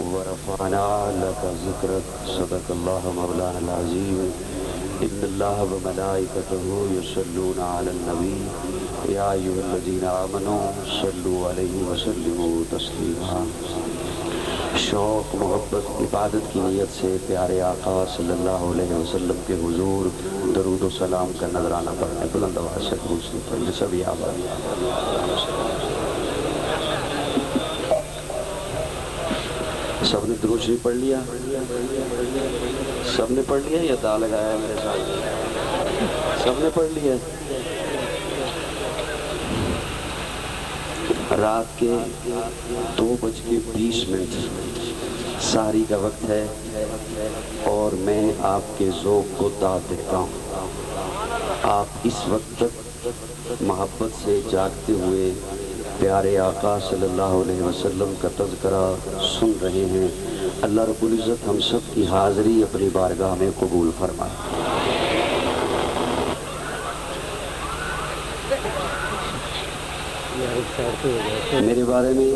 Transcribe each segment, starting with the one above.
ورفعنا لك ذكرك صدق الله مولانا العظيم إن الله وملائكته يصلون على النبي يا أيها الذين آمنوا صلوا عليه وسلموا تسليما شوق محبت عبادت کی نیت سے پیارے آقا صلی اللہ علیہ وسلم کے حضور درود و سلام کا نذرانہ پڑھنے بلند آواز سے درود پڑھنے سبھی آباد سب نے درود شریف پڑھ لیا سب نے پڑھ لیا یا دا لگایا ہے میرے ساتھ سب نے پڑھ لیا رات کے 2:20 سحری کا وقت ہے اور میں آپ کے ذوق کو داد دیتا ہوں آپ اس وقت تک محبت سے جاگتے ہوئے پیارے آقا صلی اللہ علیہ وسلم کا تذکرہ سن رہے ہیں اللہ رب العزت ہم سب کی حاضری اپنی بارگاہ میں قبول فرمائے میرے بارے میں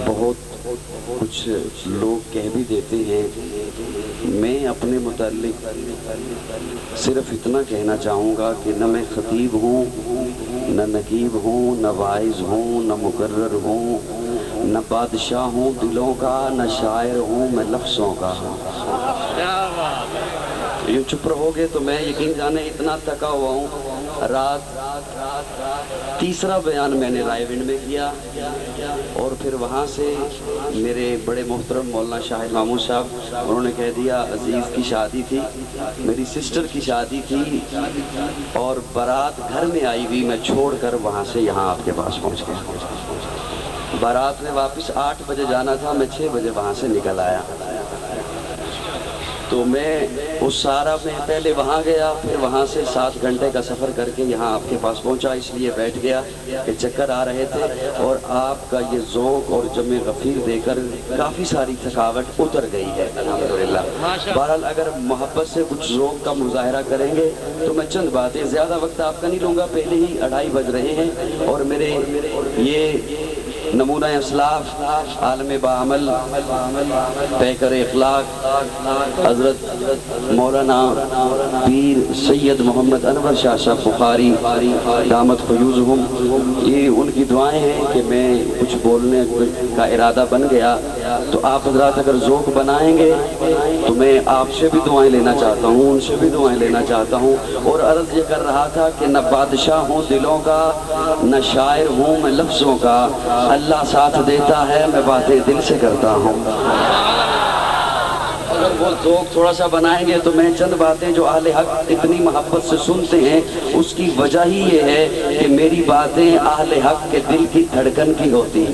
بہت کچھ لوگ کہہ بھی دیتے ہیں میں اپنے متعلق صرف اتنا کہنا چاہوں گا کہ نہ میں خطیب ہوں نہ نقیب ہوں نہ واعظ ہوں نہ مقرر ہوں نہ بادشاہ ہوں دلوں کا نہ شاعر ہوں میں لفظوں کا ہوں یہ چپ رہو گے تو میں یقین جانے اتنا تھکا ہوا ہوں رات تیسرا بیان میں نے رائے ونڈ میں کیا اور پھر وہاں سے میرے بڑے محترم مولانا شاہد محمود صاحب انہوں نے کہہ دیا عزیز کی شادی تھی میری سسٹر کی شادی تھی اور بارات گھر میں آئی ہوئی میں چھوڑ کر وہاں سے یہاں آپ کے پاس پہنچ گیا بارات میں واپس 8 بجے جانا تھا میں 6 بجے وہاں سے نکل آیا تو میں اس سارا میں پہلے وہاں گیا پھر وہاں سے 7 گھنٹے کا سفر کر کے یہاں آپ کے پاس پہنچا اس لیے بیٹھ گیا کہ چکر آ رہے تھے اور آپ کا یہ ذوق اور جمع غفیر دے کر کافی ساری تھکاوٹ اتر گئی ہے الحمدللہ بہرحال اگر محبت سے کچھ ذوق کا مظاہرہ کریں گے تو میں چند باتیں زیادہ وقت آپ کا نہیں لوں گا پہلے ہی 2:30 بج رہے ہیں اور میرے یہ نمونہ اسلاف عالم بعمل پیکر اخلاق حضرت مولانا پیر سید محمد انور شاہ صاحب بخاری دامت فیوزہم یہ ان کی دعائیں ہیں کہ میں کچھ بولنے کا ارادہ بن گیا تو آپ حضرات اگر ذوق بنائیں گے تو میں آپ سے بھی دعائیں لینا چاہتا ہوں ان سے بھی دعائیں لینا چاہتا ہوں اور عرض یہ کر رہا تھا کہ نہ بادشاہ ہوں دلوں کا نہ شاعر ہوں میں لفظوں کا اللہ ساتھ دیتا ہے میں باتیں دل سے کرتا ہوں اگر وہ ذوق تھوڑا سا بنائیں گے تو میں چند باتیں جو اہل حق اتنی محبت سے سنتے ہیں اس کی وجہ ہی یہ ہے کہ میری باتیں اہل حق کے دل کی دھڑکن کی ہوتی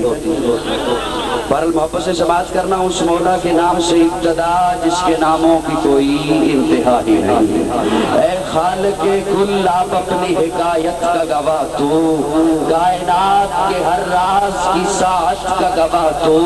بہرحال محبت سے سماعت کرنا اس مولا کے نام سے ابتدا جس کے ناموں کی کوئی انتہا ہی نہیں اے خالق کل آپ اپنی حکایت کا گواہ تو کائنات کے ہر راز کی ساعت کا گواہ تو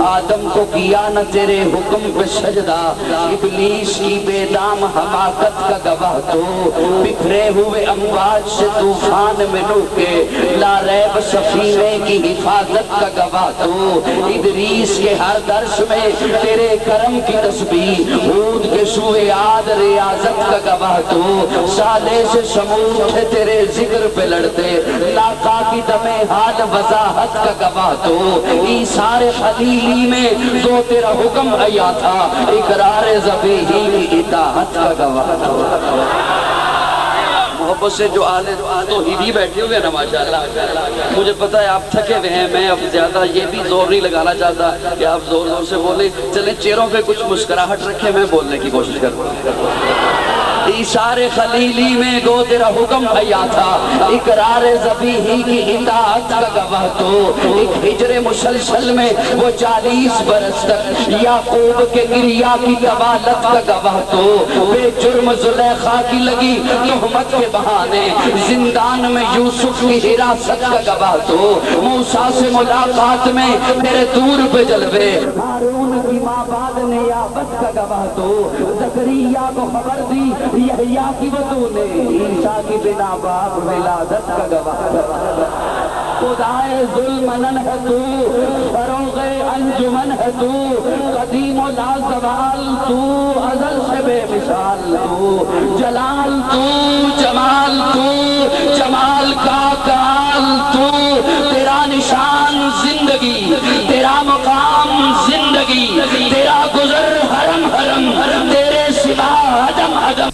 آدم کو کیا نہ تیرے حکم پہ سجدہ ابلیس کی بے دام حماقت کا گواہ تو بکھرے ہوئے امواج سے طوفان میں ڈوبے لا ریب سفینے کی حفاظت کا گواہ تو ادریس کے ہر درس میں تیرے کرم کی تسبیح ہود کے سوئے عاد ریاضت کا گواہ تو صالح سے سمود تھے تیرے ذکر پہ لڑتے لاقا کی دم حال وضاحت کا گواہ تو ایثار خلیلی میں جو تیرا حکم آیا تھا اقرار ذبیحی کی اطاعت کا گواہ تو محبت سے جو آلے تو ہی بیٹھے ہوئے نا ماشاءاللہ مجھے پتا ہے آپ تھکے ہوئے ہیں میں اب زیادہ یہ بھی زور نہیں لگانا چاہتا کہ آپ زور زور سے بولیں چلیں چہروں پہ کچھ مسکراہٹ رکھیں میں بولنے کی کوشش کروں ایثار خلیلی میں گو تیرا حکم آیا تھا اقرار ذبیحی کی اطاعت کا گواہ تو ایک ہجر مسلسل میں وہ 40 برس تک یعقوب کے گریا کی قوالت کا گواہ تو بے جرم زلیخا کی لگی تہمت کے بہانے زندان میں یوسف کی حراست کا گواہ تو موسیٰ سے ملاقات میں تیرے دور پہ جلوے ہارون کی ماں بعد نیابت کا گواہ تو زکریا کو خبر دی یحییٰ کی وضو نے عیسیٰ کی بنا باپ ولادت کا گواہ خدائے ذوالمنن ہے تو، فروغ انجمن ہے تو، قدیم و لازوال تو، ازل سے بے مثال تو، جلال تو، جمال تو، جمال کا کمال تو، تیرا نشان زندگی، تیرا مقام زندگی، تیرا گزر حرم حرم، تیرے سوا عدم عدم۔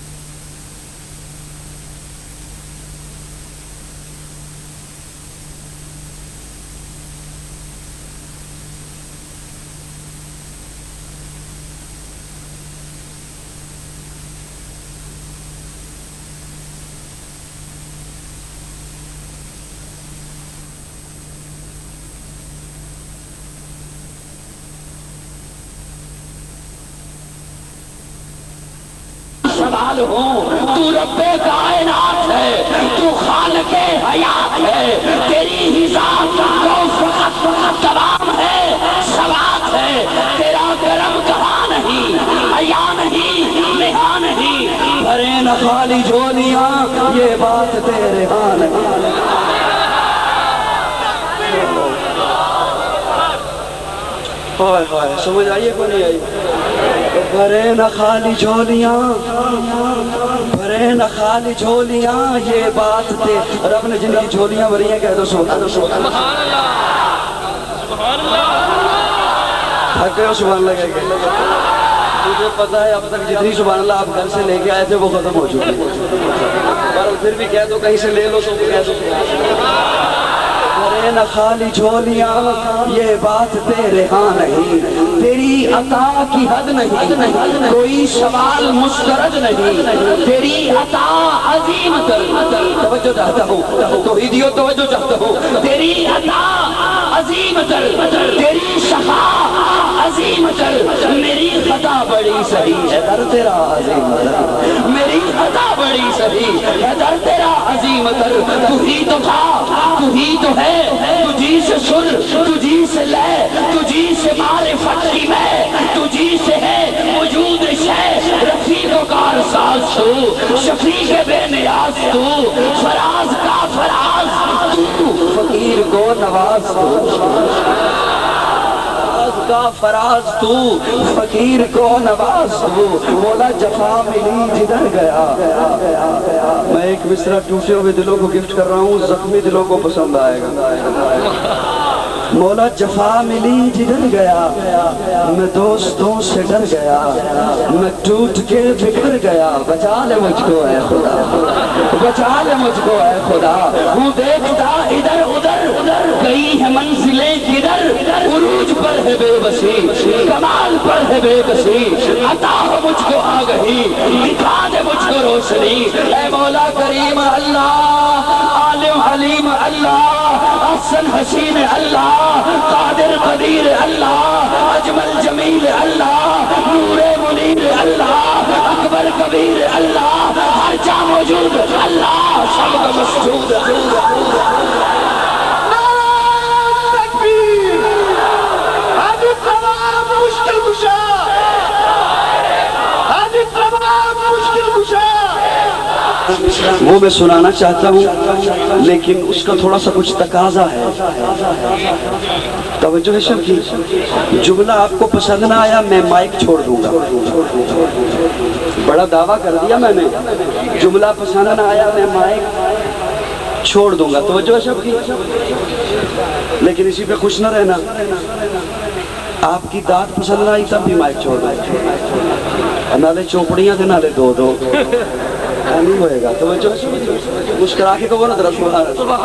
سوال ہوں، تو رب کائنات ہے، تو خالق حیات ہے، تیری ہی ذات کو فقط تمام ہے، ثبات ہے، تیرا کرم کہاں نہیں، حیا نہیں، نہا نہیں، بھرے نہ خالی جھولیاں، یہ بات تیرے ہاں نہیں۔ ہائے ہائے، سمجھ آئیے کو نہیں آئی؟ بھرے نہ خالی جھولیاں، بھرے نہ خالی جھولیاں، یہ بات تے رب نے جن کی جھولیاں بھری ہیں کہہ دو سبحان اللہ، تھکے ہو سبحان اللہ کہہ کے؟ مجھے پتا ہے اب تک جتنی سبحان اللہ آپ گھر سے لے کے آئے تھے وہ ختم ہو چکی پر پھر بھی کہہ دو کہیں سے لے لو تو کہہ دو بھرے نہ خالی جھولیاں، یہ بات تیرے ہاں نہیں، تیری عطا کی حد نہیں، کوئی سوال مسترد نہیں، تیری عطا عظیم تر، توجہ چاہتا ہوں توحیدیو توجہ چاہتا ہوں، تیری عطا عظیم تر، تیری شفا عظیم تر، میری خطا بڑی صحیح ہے در تیرا عظیم تر، میری خطا بڑی صحیح ہے در تیرا عظیم تر، تو ہی تو تھا، تو ہی تو ہے، تجھی سے سر، تجھی سے لے، تجھی سے معرفت کی میں، تجھی سے ہے وجود شے، رفیق و کارساز تو، شفیق بے نیاز تو، فراز کا فراز تو، فقیر کو نواز تو، فراز کا فراز تو، فقیر کو نواز تو، مولا جفا ملی جدھر گیا۔ میں ایک مصرع ٹوٹے ہوئے دلوں کو گفٹ کر رہا ہوں، زخمی دلوں کو پسند آئے گا۔ مولا جفا ملی جدھر گیا، میں دوستوں سے ڈر گیا، میں ٹوٹ کے بکھر گیا، بچا لے مجھ کو اے خدا، بچا لے مجھ کو اے خدا، ہوں دیکھتا ادھر ادھر، کئی ہے منزلیں کدھر، عروج پر ہے بے بسی، کمال پر ہے بے بسی، عطا ہو مجھ کو آگہی، دکھا دے مجھ کو روشنی، اے مولا کریم اللہ، عالم حلیم اللہ، احسن حسین اللہ، قادر قدیر اللہ، اجمل جمیل اللہ، نور منیر اللہ، اکبر کبیر اللہ، ہر جا موجود اللہ، سب کا مسجود وہ میں سنانا چاہتا ہوں لیکن اس کا تھوڑا سا کچھ تقاضا ہے، توجہ ہے سب کی۔ جملہ آپ کو پسند نہ آیا میں مائک چھوڑ دوں گا، بڑا دعویٰ کر دیا میں نے، جملہ پسند نہ آیا میں مائک چھوڑ دوں گا، توجہ ہے سب کی۔ لیکن اسی پہ خوش نہ رہنا، آپ کی داد پسند نہ آئی تب بھی مائک چھوڑ دوں، نالے چوپڑیاں تھے نالے دو نہیں ہوئے گا، توجہ مسکرا کے کہو نا ذرا سبحان اللہ۔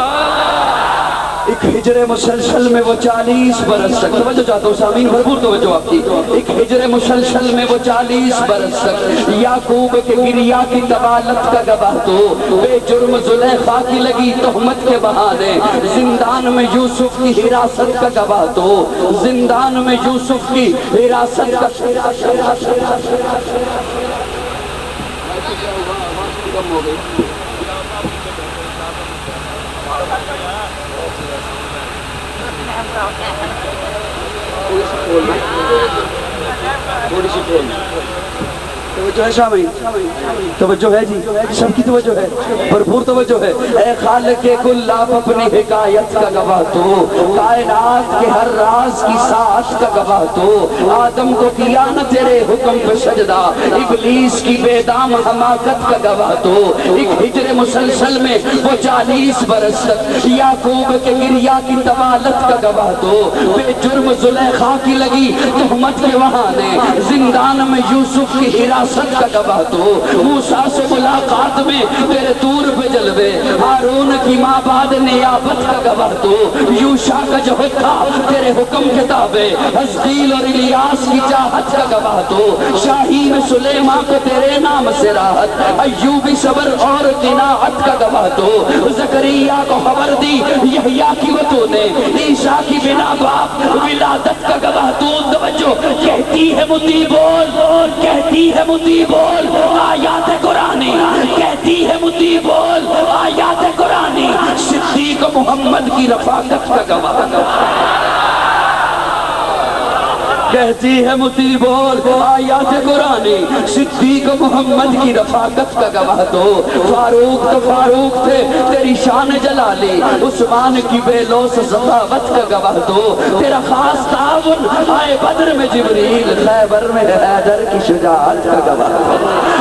ایک ہجر مسلسل میں وہ 40 برس تک، توجہ چاہتا ہوں سامعین بھرپور توجہ آپ کی، ایک ہجر مسلسل میں وہ 40 برس تک، یعقوب کے گریا کی طوالت کا گواہ تو، بے جرم زلیخا کی لگی تہمت کے بہانے، زندان میں یوسف کی حراست کا گواہ تو، زندان میں یوسف کی حراست کا ہو گئی۔ تھوڑی سی کھولنا، توجہ ہے شامعین؟ توجہ ہے جی، سب کی توجہ ہے، بھرپور توجہ ہے۔ اے خالق کل آپ اپنی حکایت کا گواہ تو، کائنات کے ہر راز کی ساتھ کا گواہ تو، آدم کو کیا نہ تیرے حکم پہ سجدہ، ابلیس کی بے دام حماقت کا گواہ تو، ایک ہجر مسلسل میں وہ 40 برس تک یعقوب کے گریہ کی طوالت کا گواہ تو، بے جرم زلیخا کی لگی تہمت کے بہانے زندان میں یوسف کی حراست کا گواہ تو، موسیٰ سے ملاقات میں تیرے طور پہ جلوے، ہارون کی ماں بعد نیابت کا گواہ تو، یوشع کا جو تھا تیرے حکم کے تابع، حزقیل اور الیاس کی چاہت کا گواہ تو، شاہین سلیمان کو تیرے نام سے راحت، ایوبی صبر اور قناعت کا گواہ تو، زکریا کو خبر دی یحییٰ کی وہ تو نے، عیسیٰ کی بنا باپ ولادت کا گواہ تو، توجہ کہتی ہے متی بول، کہتی ہے متی بول آیات قرآنی، کہتی ہے متی بول آیات قرآنی، صدیق محمد کی رفاقت کا گواہ، کہتی ہے متی بول آیات قرآنی، صدیق محمد کی رفاقت کا گواہ دو، فاروق تو فاروق تھے تیری شان جلالی، عثمان کی بے لوث ذخاوت کا گواہ دو، تیرا خاص تعاون آئے بدر میں جبریل، خیبر میں حیدر کی شجاعت کا گواہ دو،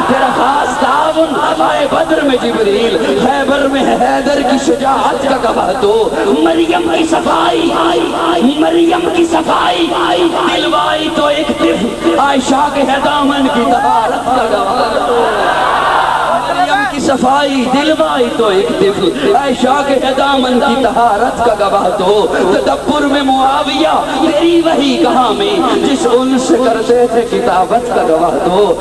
تیرا خاص تعاون آئے بدر میں جبریل، خیبر میں حیدر کی شجاعت کا گواہ دو، مریم کی صفائی، مریم کی صفائی، دلوائی تو ایک طفل عائشہ کے دامن کی طہارت کا گواہ، مریم کی صفائی دلوائی تو ایک طفل عائشہ کے دامن کی طہارت کا گواہ دو، تدبر میں معاویہ تیری وحی کہاں میں جس انس کرتے تھے کتابت کا گواہ دو،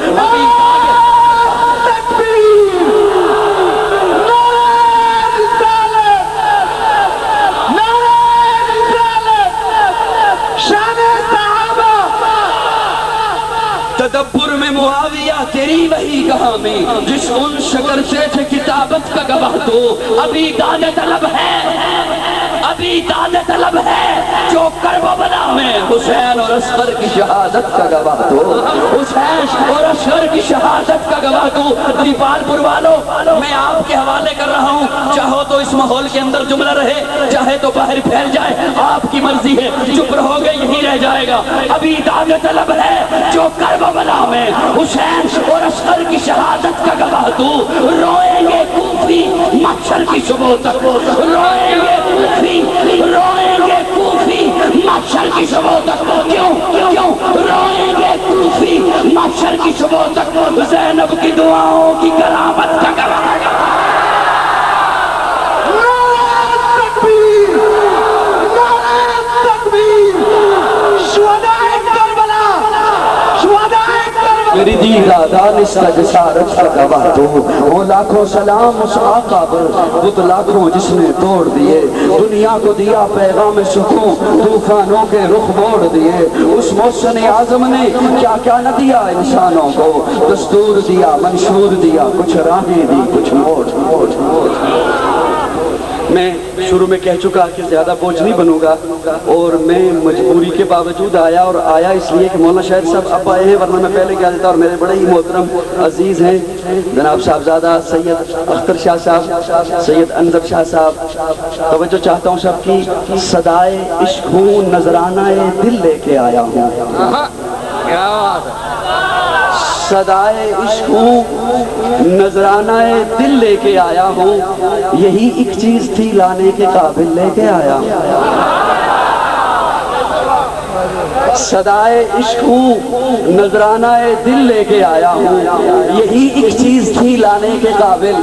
تدبر میں معاویہ تیری وحی کہاں میں جس ان شکر سے تھے کتابت کا گواہ دو، ابھی داد طلب ہے، ابھی داد طلب ہے جو کربلا میں حسین اور اصغر کی شہادت کا گواہ دو، حسین اور اصغر کی شہادت کا گواہ دو۔ دیپال پور والوں میں آپ کے حوالے کر رہا ہوں، چاہو تو اس ماحول کے اندر جملہ رہے، چاہے تو باہر پھیل جائے، آپ کی مرضی ہے، چپ رہو گے یہی رہ جائے گا۔ ابھی داد طلب ہے جو کربلا میں حسین اور اصغر کی شہادت کا گواہ دو، روئیں گے کوفی محشر کی صبح تک، روئیں گے کوفی، روئیں گے کوفی محشر کی صبح تک، کیوں روئیں گے کوفی محشر کی صبح تک، زینب کی دعاؤں کی کرامت کا گواہ۔ میری دیدہ دانستہ جسارت کا گواہ دو، وہ لاکھوں سلام اس آقا پر، بت لاکھوں جس نے توڑ دیے، دنیا کو دیا پیغام سکون، طوفانوں کے رخ موڑ دیے، اس محسن اعظم نے کیا کیا نہ دیا انسانوں کو، دستور دیا، منشور دیا، کچھ راہیں دی، کچھ موڑ۔ میں شروع میں کہہ چکا کہ زیادہ بوجھ نہیں بنوں گا، اور میں مجبوری کے باوجود آیا، اور آیا اس لیے کہ مولانا شاہد صاحب اب آئے ہیں، ورنہ میں پہلے کہہ دیتا، اور میرے بڑے ہی محترم عزیز ہیں جناب صاحبزادہ سید اختر شاہ صاحب، سید انور شاہ صاحب، توجہ چاہتا ہوں سب کی، صدائے عشق ہوں نذرانہ دل لے کے آیا ہوں، صدائے عشق ہوں نذرانہ دل لے کے آیا ہوں، یہی ایک چیز تھی لانے کے قابل لے کے آیا ہوں، صدائے عشق ہوں نذرانہ دل لے کے آیا ہوں، یہی ایک چیز تھی لانے کے قابل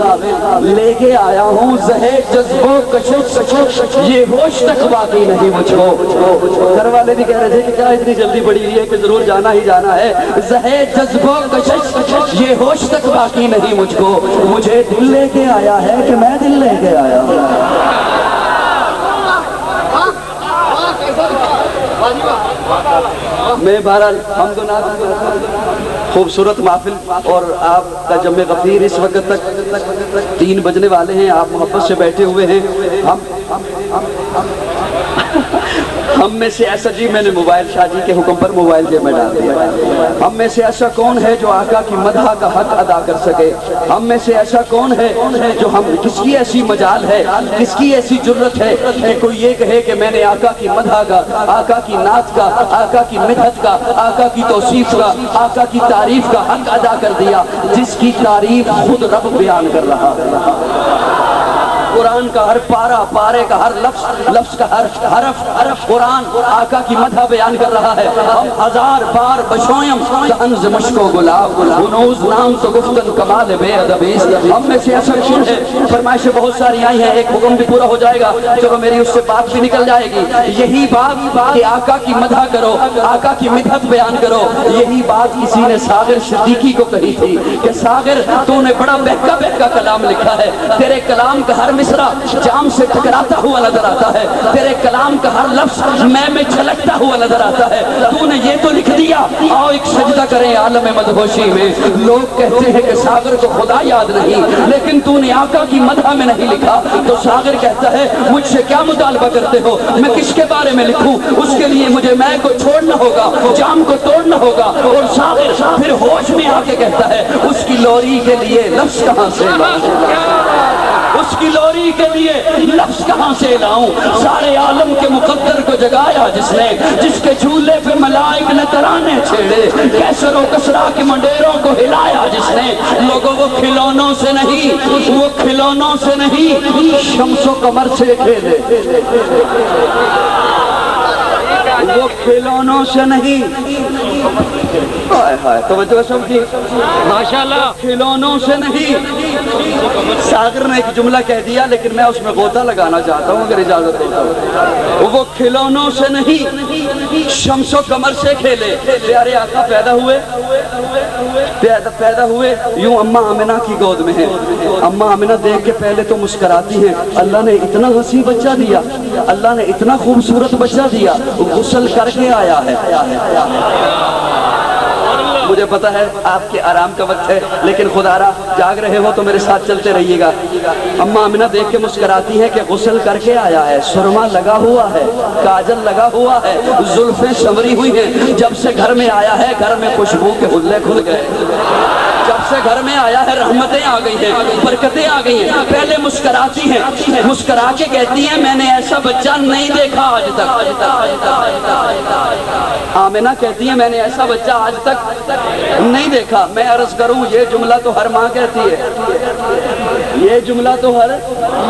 لے کے آیا ہوں، زہر جذب و کشش یہ ہوش تک باقی نہیں مجھ کو، گھر والے بھی کہہ رہے تھے کہ کیا اتنی جلدی پڑی ہوئی ہے کہ ضرور جانا ہی جانا ہے، زہر جذب و کشش یہ ہوش تک باقی نہیں مجھ کو، مجھے دل لے کے آیا ہے کہ میں دل لے کے آیا ہوں۔ میں بہرحال حمد و نعت، خوبصورت محفل، اور آپ کا جمع غفیر اس وقت تک 3 بجنے والے ہیں، آپ محبت سے بیٹھے ہوئے ہیں، ہم میں سے ایسا جی میں نے موبائل شاہ جی کے حکم پر موبائل جیب میں ڈال دیا ہم میں سے ایسا کون ہے جو آقا کی مدح کا حق ادا کر سکے ہم میں سے ایسا کون ہے جو ہم کس کی ایسی مجال ہے کس کی ایسی جرت ہے کہ کوئی یہ کہے کہ میں نے آقا کی مدح کا آقا کی نعت کا آقا کی مدحت کا آقا کی توصیف کا آقا کی تعریف کا حق ادا کر دیا جس کی تعریف خود رب بیان کر رہا ہے قرآن کا ہر پارہ پارے کا ہر لفظ کا ہر حرف قرآن آقا کی مدح بیان کر رہا ہے ہم ہزار بار بشویم انز مشک و گلاب گنوز نام تو گفتن کمال بے ادبیس ہم میں سے ایسا کون ہے فرمائشیں بہت ساری آئی ہیں ایک حکم بھی پورا ہو جائے گا چلو میری اس سے بات بھی نکل جائے گی یہی بات کہ آقا کی مدح کرو آقا کی مدحت بیان کرو یہی بات کسی نے ساغر صدیقی کو کہی تھی کہ ساغر تو نے بڑا بہکا بہکا کلام لکھا ہے تیرے کلام کا ہر مصرع جام سے ٹکراتا ہوا نظر آتا ہے تیرے کلام کا ہر لفظ میں چھلکتا ہوا نظر آتا ہے تو نے یہ تو لکھ دیا آؤ ایک سجدہ کریں عالم مدہوشی میں لوگ کہتے ہیں کہ ساغر کو خدا یاد نہیں لیکن تو نے آقا کی مدح میں نہیں لکھا تو ساغر کہتا ہے مجھ سے کیا مطالبہ کرتے ہو میں کس کے بارے میں لکھوں اس کے لیے مجھے میں کو چھوڑنا ہوگا جام کو توڑنا ہوگا اور ساغر پھر ہوش میں آ کے کہتا ہے اس کی لوری کے لیے لفظ کہاں سے اس کی لوری کے لیے لفظ کہاں سے لاؤں سارے عالم کے مقدر کو جگایا جس نے جس کے جھولے پہ ملائک نے ترانے چھیڑے کیسر و کسرا کے منڈیروں کو ہلایا جس نے لوگوں وہ کھلونوں سے نہیں شمس و قمر سے کھیلے وہ کھلونوں سے نہیں توجہ سب کی ماشاءاللہ کھلونوں سے نہیں ساغر نے ایک جملہ کہہ دیا لیکن میں اس میں غوطہ لگانا چاہتا ہوں اگر اجازت ہو وہ کھلونوں سے نہیں شمس و قمر سے کھیلے پیارے آقا پیدا ہوئے یوں اماں آمنہ کی گود میں ہیں اماں آمنہ دیکھ کے پہلے تو مسکراتی ہیں اللہ نے اتنا حسین بچہ دیا اللہ نے اتنا خوبصورت بچہ دیا غسل کر کے آیا ہے مجھے پتا ہے آپ کے آرام کا وقت ہے لیکن خدا را جاگ رہے ہو تو میرے ساتھ چلتے رہیے گا اماں آمنہ دیکھ کے مسکراتی ہے کہ غسل کر کے آیا ہے سرما لگا ہوا ہے کاجل لگا ہوا ہے زلفیں سنوری ہوئی ہیں جب سے گھر میں آیا ہے گھر میں خوشبو کے حلے کھل گئے جب سے گھر میں آیا ہے رحمتیں آ گئی ہیں برکتیں آ گئی ہیں پہلے مسکراتی ہیں مسکرا کے کہتی ہیں میں نے ایسا بچہ نہیں دیکھا آج تک آمنہ کہتی ہیں میں نے ایسا بچہ آج تک نہیں دیکھا میں عرض کروں یہ جملہ تو ہر ماں کہتی ہے یہ جملہ تو ہر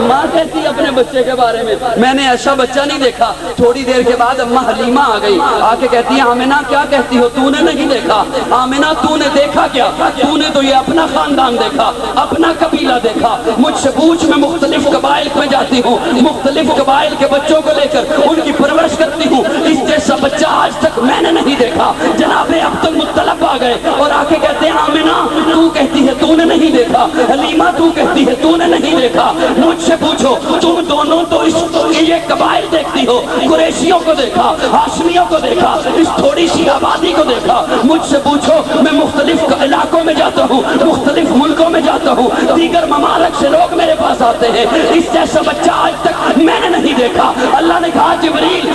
ماں کہتی ہے اپنے بچے کے بارے میں نے ایسا بچہ نہیں دیکھا تھوڑی دیر کے بعد اماں حلیمہ آ گئی آ کے کہتی ہے آمنہ کیا کہتی ہو تو نے نہیں دیکھا آمنہ تو نے دیکھا کیا تو نے تو یہ اپنا خاندان دیکھا اپنا قبیلہ دیکھا مجھ سے پوچھ میں مختلف قبائل میں جاتی ہوں مختلف قبائل کے بچوں کو لے کر ان کی پرورش کرتی ہوں اس جیسا بچہ آج تک میں نے نہیں دیکھا جناب عبد المطلب آ گئے اور آ کے کہتے ہیں آمنہ تو کہتی ہے تو نے نہیں دیکھا حلیمہ تو کہتی ہے تو نے نہیں دیکھا مجھ سے پوچھو تم دونوں تو اس یہ قبائل دیکھتی ہو قریشیوں کو دیکھا ہاشمیوں کو دیکھا اس تھوڑی سی آبادی کو دیکھا مجھ سے پوچھو میں مختلف علاقوں میں جاتا ہوں مختلف ملکوں میں جاتا ہوں دیگر ممالک سے لوگ میرے پاس آتے ہیں اس جیسا بچہ آج تک میں نے نہیں دیکھا اللہ نے کہا جبریل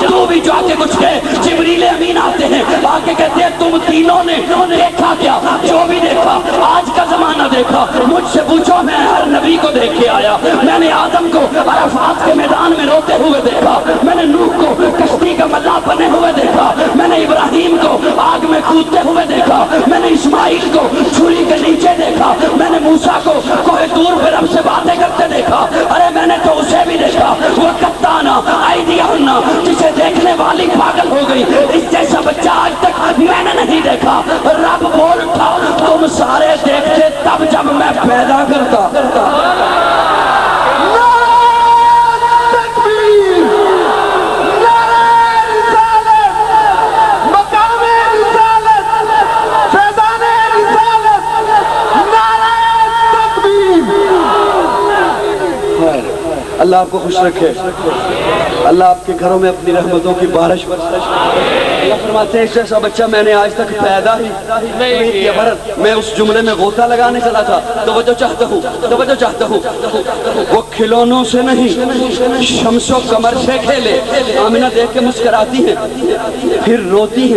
تو بھی جا کے کچھ کہے جبریل امین آتے ہیں آ کے کہتے ہیں تم تینوں نے دیکھا کیا جو بھی دیکھا آج کا زمانہ دیکھا مجھ سے پوچھو میں ہر نبی کو دیکھ کے آیا میں نے آدم کو عرفات کے میدان میں روتے ہوئے دیکھا میں نے نوح کو کشتی کا ملاح بنے ہوئے دیکھا میں نے ابراہیم کو آگ میں کودتے ہوئے دیکھا میں نے اسماعیل کو چھری کے نیچے دیکھا میں نے موسیٰ کو کوہ طور پہ رب سے باتیں کرتے دیکھا ارے میں نے تو اسے بھی دیکھا وہ کتانا ایدیہن جسے دیکھنے والی پاگل ہو گئی اس جیسا بچہ آج تک میں نے نہیں دیکھا رب بول اٹھا تم سارے دیکھتے تب جب میں پیدا کرتا اللہ آپ کو خوش رکھے اللہ آپ کے گھروں میں اپنی رحمتوں کی بارش اللہ فرماتے ہیں اس جیسا بچہ میں نے آج تک پیدا ہی نہیں کیا. میں اس جملے میں غوطہ لگانے چلا تھا. توجہ چاہتا ہوں وہ کھلونوں سے نہیں شمس و قمر سے کھیلے. آمنہ دیکھ کے مسکراتی ہیں پھر روتی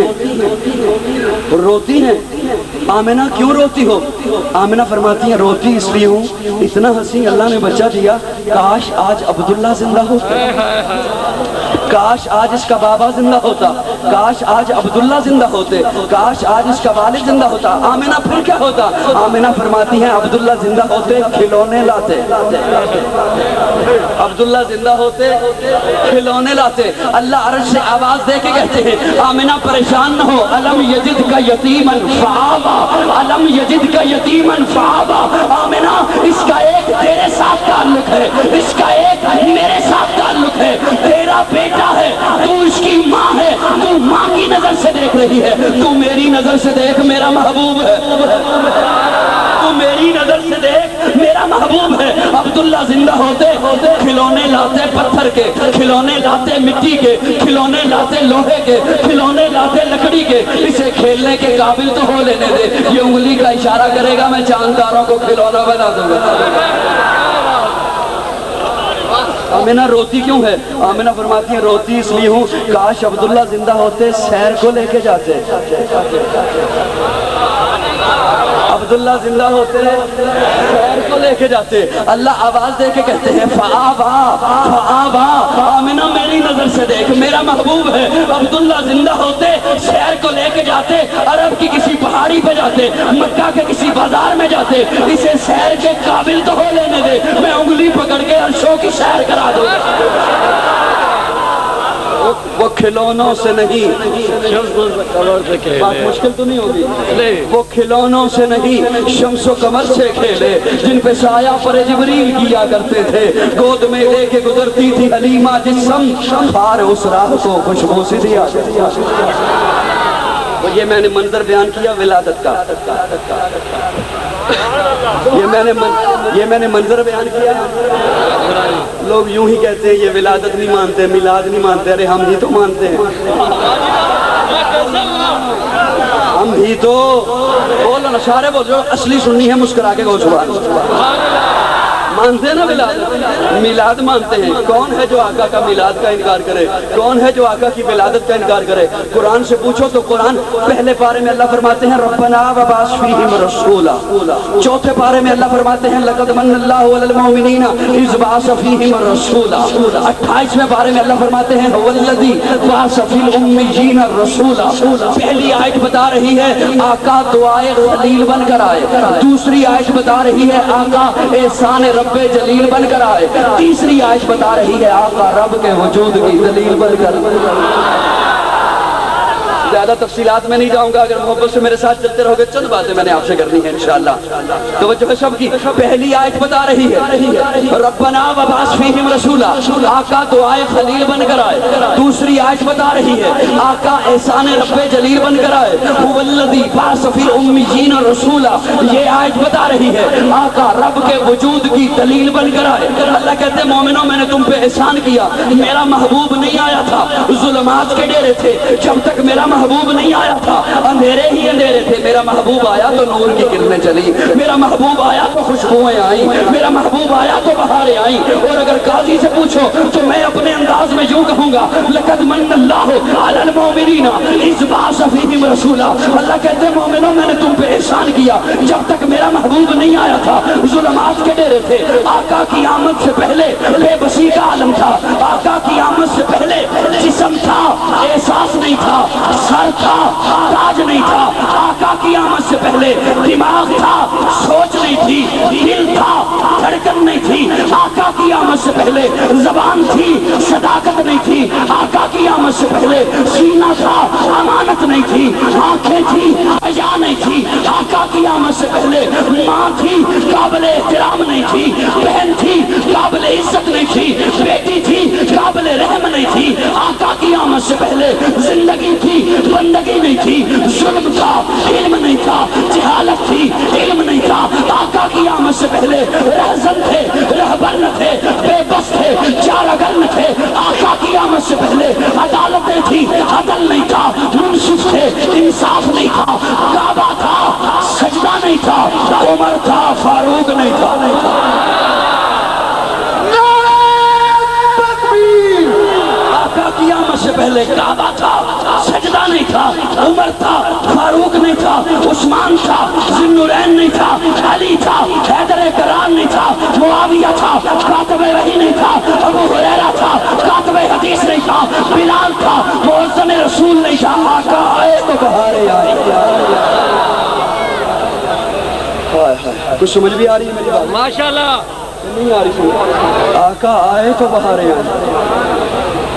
ہیں. آمنہ کیوں روتی ہو؟ آمنہ فرماتی ہیں روتی اس لیے ہوں اتنا حسین اللہ نے بچہ دیا. کاش آج عبداللہ زندہ ہوتا, کاش آج اس کا بابا زندہ ہوتا, کاش آج عبداللہ زندہ ہوتے, کاش آج اس کا والد زندہ ہوتا. آمنہ پھر کیا ہوتا؟ آمنہ فرماتی ہیں عبداللہ زندہ ہوتے کھلونے لاتے, عبداللہ زندہ ہوتے کھلونے لاتے. اللہ عرش سے آواز دے کے کہتے ہیں آمنہ پریشان نہ ہو. علم یجد کا یتیمن فآوا, علم یجد کا یتیمن فآوا. آمنہ اس کا ایک تیرے ساتھ تعلق ہے, اس کا ایک میرے ساتھ تعلق ہے. تیرا بیٹا ہے, تو اس کی ماں ہے, تو ماں کی نظر سے دیکھ رہی ہے, تو میری نظر سے دیکھ میرا محبوب ہے, تو میری نظر سے دیکھ میرا محبوب ہے. عبداللہ زندہ ہوتے کھلونے لاتے پتھر کے, کھلونے لاتے مٹی کے, کھلونے لاتے لوہے کے, کھلونے لاتے لکڑی کے. اسے کھیلنے کے قابل تو ہو لینے دے. یہ انگلی کا اشارہ کرے گا میں چانداروں کو کھلونا بنا دوں گا. آمنہ روتی کیوں ہے؟ آمنہ فرماتی ہیں روتی اس لیے ہوں کاش عبداللہ زندہ ہوتے سیر کو لے کے جاتے, عبداللہ زندہ ہوتے سیر کو لے کے جاتے. اللہ آواز دے کے کہتے ہیں فآوا فآوا. آمنہ میری نظر سے دیکھ میرا محبوب ہے. عبداللہ زندہ ہوتے سیر کو لے کے جاتے, عرب کی کسی پہاڑی پہ جاتے, مکہ کے کسی بازار میں جاتے. اسے سیر کے قابل تو ہو لینے دے, میں انگلی پکڑ کے عرشوں کی سیر کرا دوں. وہ کھلونوں سے نہیں, بات مشکل تو نہیں ہوگی, وہ کھلونوں سے نہیں شمس و قمر سے کھیلے جن پہ سایہ پر جبریل کیا کرتے تھے. گود میں لے کے گزرتی تھی حلیمہ جسم پار اس راہ کو خوشبو سی دیا. یہ میں نے منظر بیان کیا ولادت کا, یہ میں نے منظر بیان کیا. لوگ یوں ہی کہتے ہیں یہ ولادت نہیں مانتے, میلاد نہیں مانتے. ارے ہم بھی تو مانتے ہیں, ہم بھی تو. بولو نا سارے بولو, اصلی سننی ہے مسکرا کے گو سبحان مانتے ہیں نا ولادت, میلاد مانتے ہیں. کون ہے جو آقا کا میلاد کا انکار کرے؟ کون ہے جو آقا کی ولادت کا انکار کرے؟ قرآن سے پوچھو تو قرآن پہلے پارے میں اللہ فرماتے ہیں ربنا وبعث فیہم رسولا. چوتھے پارے میں اللہ فرماتے ہیں لقد من اللہ علی المؤمنین اذ بعث فیہم رسولا. 28ویں پارے میں اللہ فرماتے ہیں هو الذی بعث فی الامیین رسولا. پہلی آیت بتا رہی ہے آقا دعائے خلیل بن کر آئے, دوسری آیت بتا رہی ہے آقا احسان رب جلیل بن کر آئے, تیسری آیت بتا رہی ہے آقا رب کے وجود کی دلیل بن کر. زیادہ تفصیلات میں نہیں جاؤں گا, اگر محبت سے میرے ساتھ چلتے رہو گے چند باتیں میں نے آپ سے کرنی ہے انشاءاللہ. توجہ ہے سب کی. پہلی آیت بتا رہی ہے ربنا وبعث فیہم رسولا, آقا دعائے خلیل بن کر آئے. دوسری آیت بتا رہی ہے آقا احسان رب جلیل بن کر آئے هو الذی بعث فی الامیین رسولا. یہ آیت بتا رہی ہے آقا رب کے وجود کی دلیل بن کر آئے. اللہ کہتے ہیں مومنوں میں نے تم پہ احسان کیا, میرا محبوب نہیں آیا تھا, ظلمات کے ڈیرے تھے, جب تک میرا محبوب نہیں آیا تھا اندھیرے ہی اندھیرے تھے. میرا محبوب آیا تو نور کی کرنیں چلی, میرا محبوب آیا تو خوشبوئیں آئیں, میرا محبوب آیا تو بہاریں آئیں. اور اگر قاضی سے پوچھو تو میں اپنے انداز میں یوں کہوں گا لقد من اللہ علی المؤمنین اذ بعث فیہم رسولا. اللہ کہتے ہیں مومنوں میں نے تم پہ احسان کیا, جب تک میرا محبوب نہیں آیا تھا ظلمات کے ڈیرے تھے. آقا کی آمد سے پہلے بے بسی کا عالم تھا, آقا کی آمد سے پہلے جسم تھا احساس نہیں تھا, سر تھا تاج نہیں تھا. آقا کی آمد سے پہلے دماغ تھا سوچ نہیں تھی, دل تھا دھڑکن نہیں تھی. آقا کی آمد سے پہلے زبان تھی صداقت نہیں تھی. آقا کی آمد سے پہلے سینہ تھا امانت نہیں تھی, آنکھیں تھی حیا نہیں تھی. آقا کی آمد سے پہلے ماں تھی قابل احترام نہیں تھی, بہن تھی قابل عزت نہیں تھی, بیٹی تھی قابل رحم نہیں تھی. آقا کی آمد سے پہلے زندگی تھی بندگی نہیں تھی, ظلم تھا علم نہیں تھا, جہالت تھی علم نہیں تھا. آقا کی آمد سے پہلے رہزن تھے رہبر نہ تھے, بے بس تھے چارگر نہ تھے. آقا کی سے پہلے عدالتیں تھی، عدل نہیں تھا، منصف تھے، انصاف نہیں تھا، کعبہ تھا، سجدہ نہیں تھا، عمر تھا، فاروق نہیں تھا۔ آقا قیامت سے پہلے کعبہ تھا، سجدہ نہیں تھا، عمر تھا، فاروق نہیں تھا، عثمان تھا، ذی النورین نہیں تھا، علی تھا، حیدر کرار نہیں تھا، معاویہ تھا، کاتب وحی نہیں تھا، ابو ہریرہ تھا، کاتب حدیث نہیں تھا، بلال تھا، مؤذن رسول نہیں تھا۔ آقا آئے تو بہارے آئے۔ کچھ سمجھ بھی آ رہی ہے میری بات؟ ماشاءاللہ نہیں آ رہی سمجھ؟ آقا آئے تو بہارے آئے۔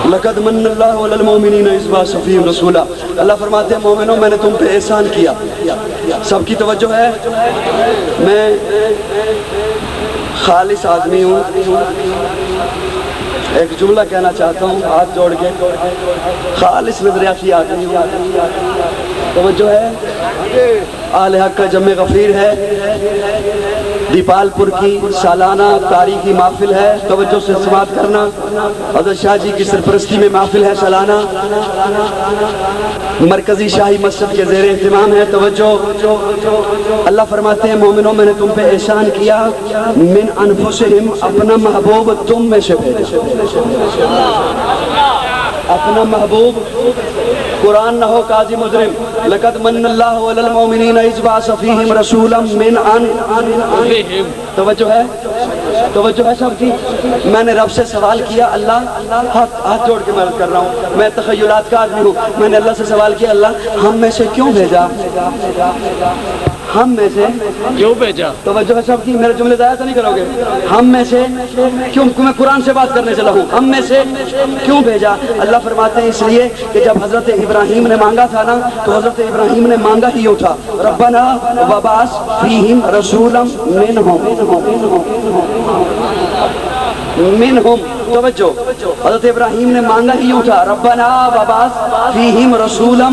لقد من اللہ علی المؤمنین اذ بعث فیہم رسولا، اللہ فرماتے ہیں مومنوں میں نے تم پہ احسان کیا۔ سب کی توجہ ہے، میں خالص آدمی ہوں، ایک جملہ کہنا چاہتا ہوں ہاتھ جوڑ کے، خالص نظریاتی آدمی ہوں، توجہ ہے، اہل حق کا جمع غفیر ہے، دیپال پور کی سالانہ تاریخی محفل ہے، توجہ سے سماعت کرنا، حضرت شاہ جی کی سرپرستی میں محفل ہے سالانہ، مرکزی شاہی مسجد کے زیر اہتمام ہے، توجہ۔ اللہ فرماتے ہیں مومنوں میں نے تم پہ احسان کیا، من انفسہم، اپنا محبوب تم میں سے بھیجا، اپنا محبوب، قرآن نہ ہو قاضی مجرم، لقد من اللہ علی المؤمنین اذ بعث فیہم رسولا من انفسہم، توجہ ہے، توجہ ہے سب کی۔ میں نے رب سے سوال کیا، اللہ، ہاتھ جوڑ کے میں کر رہا ہوں، میں تخیلات کا آدمی ہوں، میں نے اللہ سے سوال کیا، اللہ ہم میں سے کیوں بھیجا، ہم میں سے کیوں بھیجا، توجہ ہے سب کی، میرے جملے ضائع تو نہیں کرو گے، ہم میں سے کیوں، میں قرآن سے بات کرنے چلا ہوں، ہم میں سے کیوں بھیجا؟ اللہ فرماتے ہیں اس لیے کہ جب حضرت ابراہیم نے مانگا تھا نا تو حضرت ابراہیم نے مانگا ہی یوں تھا، ربنا وبعث فیہم رسولا منہم، توجہ، حضرت ابراہیم نے مانگا ہی یوں تھا، ربنا وبعث فیہم رسولا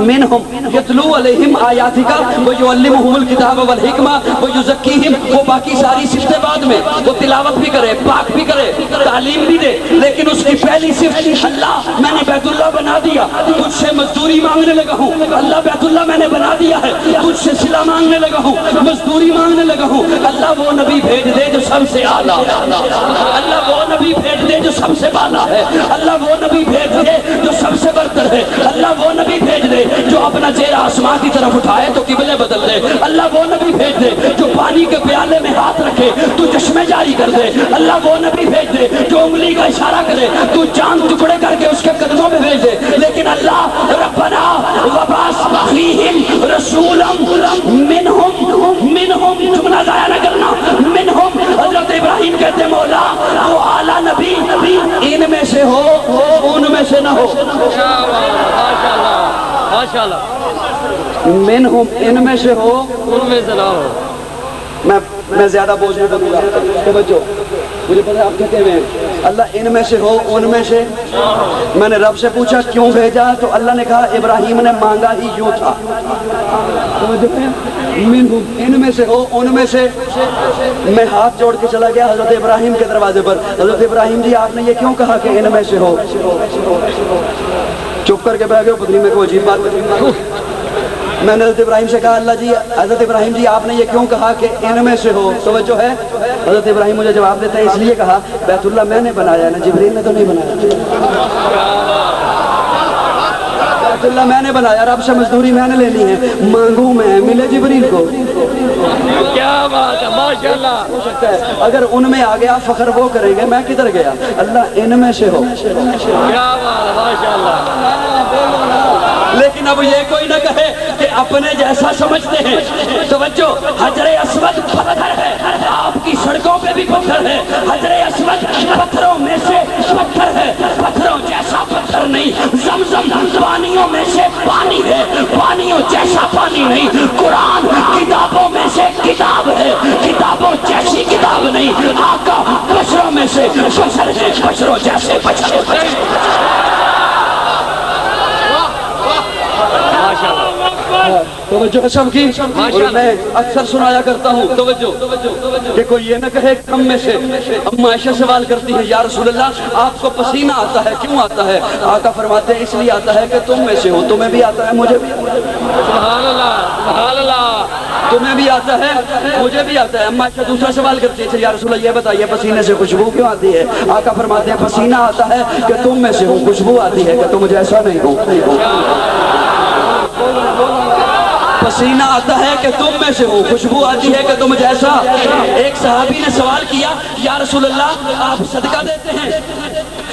منہم یتلو علیہم آیاتک ویعلمہم الکتاب والحکمہ ویزکیہم، وہ باقی ساری صفتیں بعد میں، وہ تلاوت بھی کرے، پاک بھی کرے، تعلیم بھی دے، لیکن اس کی پہلی صفت، اللہ میں نے بیت اللہ بنا دیا، تجھ سے مزدوری مانگنے لگا ہوں، اللہ بیت اللہ میں نے بنا دیا ہے، تجھ سے صلہ مانگنے لگا ہوں، مزدوری مانگنے لگا ہوں، اللہ وہ نبی بھیج دے جو سب سے اعلیٰ، اللہ وہ نبی بھیج دے جو سب سے بالا ہے، اللہ وہ نبی بھیج دے جو سب سے برتر ہے، اللہ وہ نبی بھیج دے جو اپنا چہرہ آسمان کی طرف اٹھائے تو قبلے بدل دے، اللہ وہ نبی بھیج دے جو پانی کے پیالے میں ہاتھ رکھے تو چشمے جاری کر دے، اللہ وہ نبی بھیج دے جو انگلی کا اشارہ کرے تو جان ٹکڑے کر کے اس کے قدموں میں بھیج دے، لیکن اللہ ربنا وبعث فیہم رسولا منہم، جملہ ضائع نہ کرنا، منہم، حضرت ابراہیم کہتے مولا وہ اعلیٰ نبی ان میں سے ہو، ان میں سے نہ ہو، منہم، ان میں سے ہو، ان میں سے نہ ہو۔ میں زیادہ بوجھ نہیں کروں گا، توجہ، مجھے پتہ ہے آپ کہتے ہیں اللہ ان میں سے ہو، ان میں سے، میں نے رب سے پوچھا کیوں بھیجا تو اللہ نے کہا ابراہیم نے مانگا ہی یوں تھا، منہم، ان میں سے ہو، ان میں سے۔ میں ہاتھ جوڑ کے چلا گیا حضرت ابراہیم کے دروازے پر، حضرت ابراہیم جی آپ نے یہ کیوں کہا کہ ان میں سے ہو؟ چپ کر کے بیٹھ گئے، پتلی میں کوئی عجیب بات نہیں۔ میں نے حضرت ابراہیم سے کہا اللہ جی، حضرت ابراہیم جی آپ نے یہ کیوں کہا کہ ان میں سے ہو؟ توجہ ہے، حضرت ابراہیم مجھے جواب دیتا ہے اس لیے کہا بیت اللہ میں نے بنایا ہے نا، جبریل نے تو نہیں بنایا، بیت اللہ میں نے بنایا، رب سے مزدوری میں نے لینی ہے، مانگوں میں ملے جبریل کو، کیا بات ہے، ماشاءاللہ۔ ہو سکتا ہے اگر ان میں آ گیا فخر وہ کریں گے، میں کدھر گیا، اللہ ان میں سے ہو، کیا بات ہے، ماشاءاللہ۔ لیکن اب یہ کوئی نہ کہے کہ اپنے جیسا سمجھتے ہیں، توجہ، حجر اسود پتھر ہے، آپ کی سڑکوں پہ بھی پتھر ہے، حجر اسود پتھروں میں سے پتھر ہے، پتھروں جیسا پتھر نہیں، زمزم پانیوں میں سے پانی ہے، پانیوں جیسا پانی نہیں، قرآن کتابوں میں سے کتاب ہے، کتابوں جیسی کتاب نہیں، آقا بشروں میں سے بشر ہے، بشروں جیسے بشر ہے۔ ماشاءاللہ۔ توجہ ہے سب کی. اور میں اکثر سنایا کرتا ہوں توجہ کہ کوئی یہ نہ کہے ہم میں سے. اما عائشہ سوال کرتی ہے یا رسول اللہ آپ کو پسینہ آتا ہے کیوں آتا ہے؟ آقا فرماتے ہیں اس لیے آتا ہے کہ تم میں سے ہو, تمہیں بھی آتا ہے مجھے بھی. سبحان اللہ سبحان اللہ. تمہیں بھی آتا ہے مجھے بھی آتا ہے. اما عائشہ دوسرا سوال کرتی ہے یا رسول اللہ یہ بتائیے پسینے سے خوشبو کیوں آتی ہے؟ آقا فرماتے ہیں پسینہ آتا ہے کہ تم میں سے ہوں, خوشبو آتی ہے کہ تم جیسا نہیں ہو. پسینہ آتا ہے کہ تم میں سے ہو, خوشبو آتی ہے کہ تم جیسا. ایک صحابی نے سوال کیا یا رسول اللہ آپ صدقہ دیتے ہیں,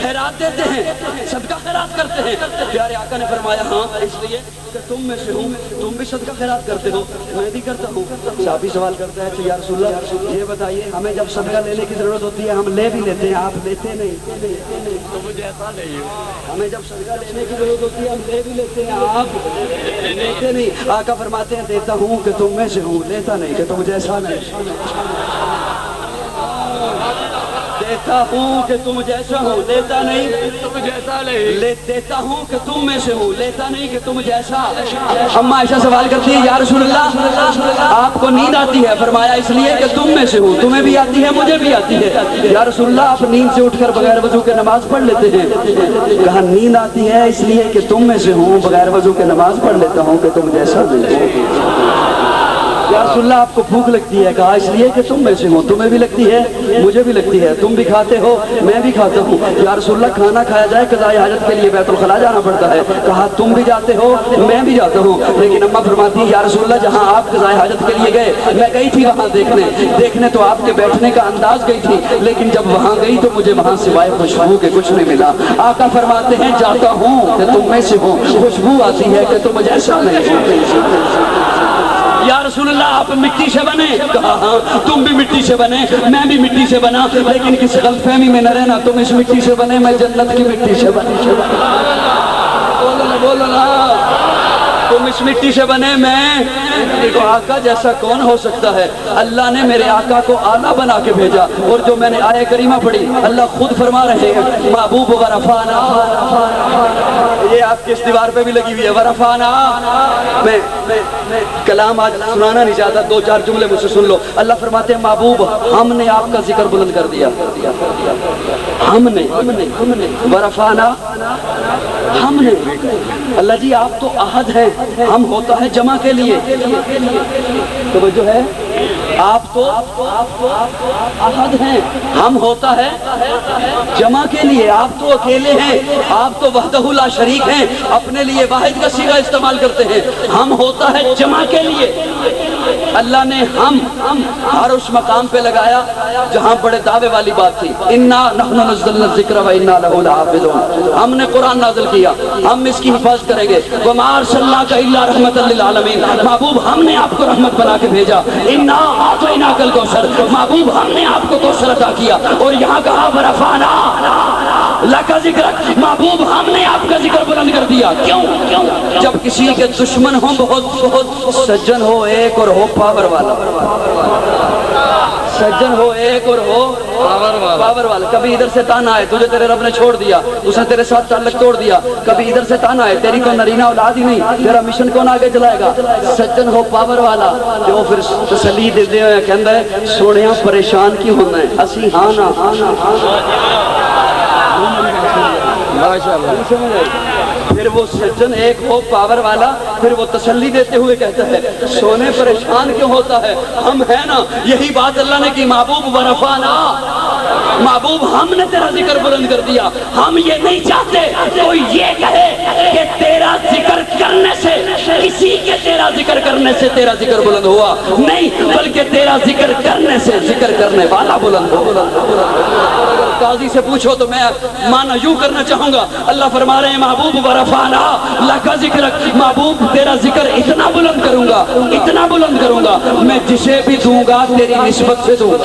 خیرات دیتے ہیں, صدقہ خیرات کرتے ہیں؟ پیارے آقا نے فرمایا ہاں اس لیے کہ تم میں سے ہوں, تم بھی صدقہ خیرات کرتے ہو, میں بھی کرتا ہوں. صحابی سوال کرتا ہے یا رسول اللہ یہ بتائیے ہمیں جب صدقہ لینے کی ضرورت ہوتی ہے ہم لے بھی لیتے ہیں, آپ لیتے نہیں. ہمیں جب صدقہ لینے کی ضرورت ہوتی ہے ہم لے بھی لیتے ہیں, آپ لیتے نہیں. آقا فرماتے ہیں دیتا ہوں کہ تم میں سے ہوں, لیتا نہیں کہ تم جیسا نہیں. دیتا ہوں کہ تم جیسا ہو, لیتا نہیں تم جیسا نہیں. دیتا ہوں کہ تم میں سے ہوں, لیتا نہیں کہ تم جیسا. اما عائشہ سوال کرتی ہے یا رسول اللہ آپ کو نیند آتی ہے؟ فرمایا اس لیے کہ تم میں سے ہوں, تمہیں بھی آتی ہے مجھے بھی آتی ہے. یا رسول اللہ آپ نیند سے اٹھ کر بغیر وضو کے نماز پڑھ لیتے ہیں؟ کہا نیند آتی ہے اس لیے کہ تم میں سے ہوں, بغیر وضو کے نماز پڑھ لیتا ہوں کہ تم جیسا نہیں. یا رسول اللہ آپ کو بھوک لگتی ہے؟ کہا اس لیے کہ تم میں سے ہوں, تمہیں بھی لگتی ہے مجھے بھی لگتی ہے, تم بھی کھاتے ہو میں بھی کھاتا ہوں. یا رسول اللہ کھانا کھایا جائے قضاء حاجت کے لیے بیت الخلاء جانا پڑتا ہے. کہا تم بھی جاتے ہو میں بھی جاتا ہوں. لیکن اماں فرماتی ہیں یا رسول اللہ جہاں آپ قضاء حاجت کے لیے گئے میں گئی تھی وہاں دیکھنے تو آپ کے بیٹھنے کا انداز گئی تھی, لیکن جب وہاں گئی تو مجھے وہاں سوائے خوشبو کے کچھ نہیں ملا. آقا فرماتے ہیں جاتا ہوں کہ تم میں سے ہوں, خوشبو آتی ہے کہ تم جیسا نہیں ہو. یا رسول اللہ آپ مٹی سے بنے؟ کہا ہاں تم بھی مٹی سے بنے میں بھی مٹی سے بنا, لیکن کسی غلط فہمی میں نہ رہنا, تم اس مٹی سے بنے میں جنت کی مٹی سے بنے. بولنا تم اس مٹی سے بنے میں. دیکھو آقا جیسا کون ہو سکتا ہے؟ اللہ نے میرے آقا کو آلہ بنا کے بھیجا. اور جو میں نے آیہ کریمہ پڑھی اللہ خود فرما رہے ہیں محبوب ورفانا, یہ آپ کی اس دیوار پہ بھی لگی ہوئی ہے ورفانا. میں کلام آج سنانا نہیں چاہتا, دو چار جملے مجھ سے سن لو. اللہ فرماتے ہیں محبوب ہم نے آپ کا ذکر بلند کر دیا. ہم نے ورفانا ہم نے. اللہ جی آپ تو احد ہیں, ہم ہوتا ہے جمع کے لیے. توجہ ہے, آپ تو احد ہیں, ہم ہوتا ہے جمع کے لیے. آپ تو اکیلے ہیں, آپ تو وحدہ لا شریک ہیں, اپنے لیے واحد کا صیغہ استعمال کرتے ہیں. ہم ہوتا ہے جمع کے لیے. اللہ نے ہم ہر اس مقام پہ لگایا جہاں بڑے دعوے والی بات تھی. انا نحن نزلنا الذکر و انا لہ لحافظون. ہم نے قرآن نازل کیا, ہم اس کی حفاظت کریں گے. وما ارسلناک الا رحمۃ للعالمین, محبوب ہم نے آپ کو رحمت بنا کے بھیجا. انا اعطیناک الکوثر, محبوب ہم نے آپ کو کوثر عطا کیا. اور یہاں کہا ورفعنا لک ذکرک, محبوب ہم نے آپ کا ذکر بلند کر دیا. کیوں؟ جب کسی کے دشمن ہوں بہت, سجن ہو ایک اور ہو پاور والا. سجن ہو ایک اور ہو پاور والا. کبھی ادھر سے تانا آئے تجھے تیرے رب نے چھوڑ دیا, اس نے تیرے ساتھ تعلق توڑ دیا. کبھی ادھر سے تانا آئے تیری کو نرینہ اولاد ہی نہیں, تیرا مشن کون آگے چلائے گا؟ سجن ہو پاور والا جو پھر تسلی دے دے کہندا ہے سونیاں پریشان کی ہونا ہے اسی ہاں نا. پھر وہ سجن ایک ہو پاور والا, پھر وہ تسلی دیتے ہوئے کہتا ہے سونے پریشان کیوں ہوتا ہے, ہم ہیں نا. یہی بات اللہ نے کی محبوب ورفعنا, محبوب ہم نے تیرا ذکر بلند کر دیا. ہم یہ نہیں چاہتے کوئی یہ کہے کہ تیرا ذکر کرنے سے, کسی کے تیرا ذکر کرنے سے تیرا ذکر بلند ہوا, نہیں بلکہ تیرا ذکر کرنے سے ذکر کرنے والا بلند ہو. قاضی سے پوچھو تو میں مانا یوں کرنا چاہوں گا. اللہ فرما رہے ہیں محبوب ورفعنا لک ذکرک, محبوب تیرا ذکر اتنا بلند کروں گا, اتنا بلند کروں گا, میں جسے بھی دوں گا تیری نسبت سے دوں گا,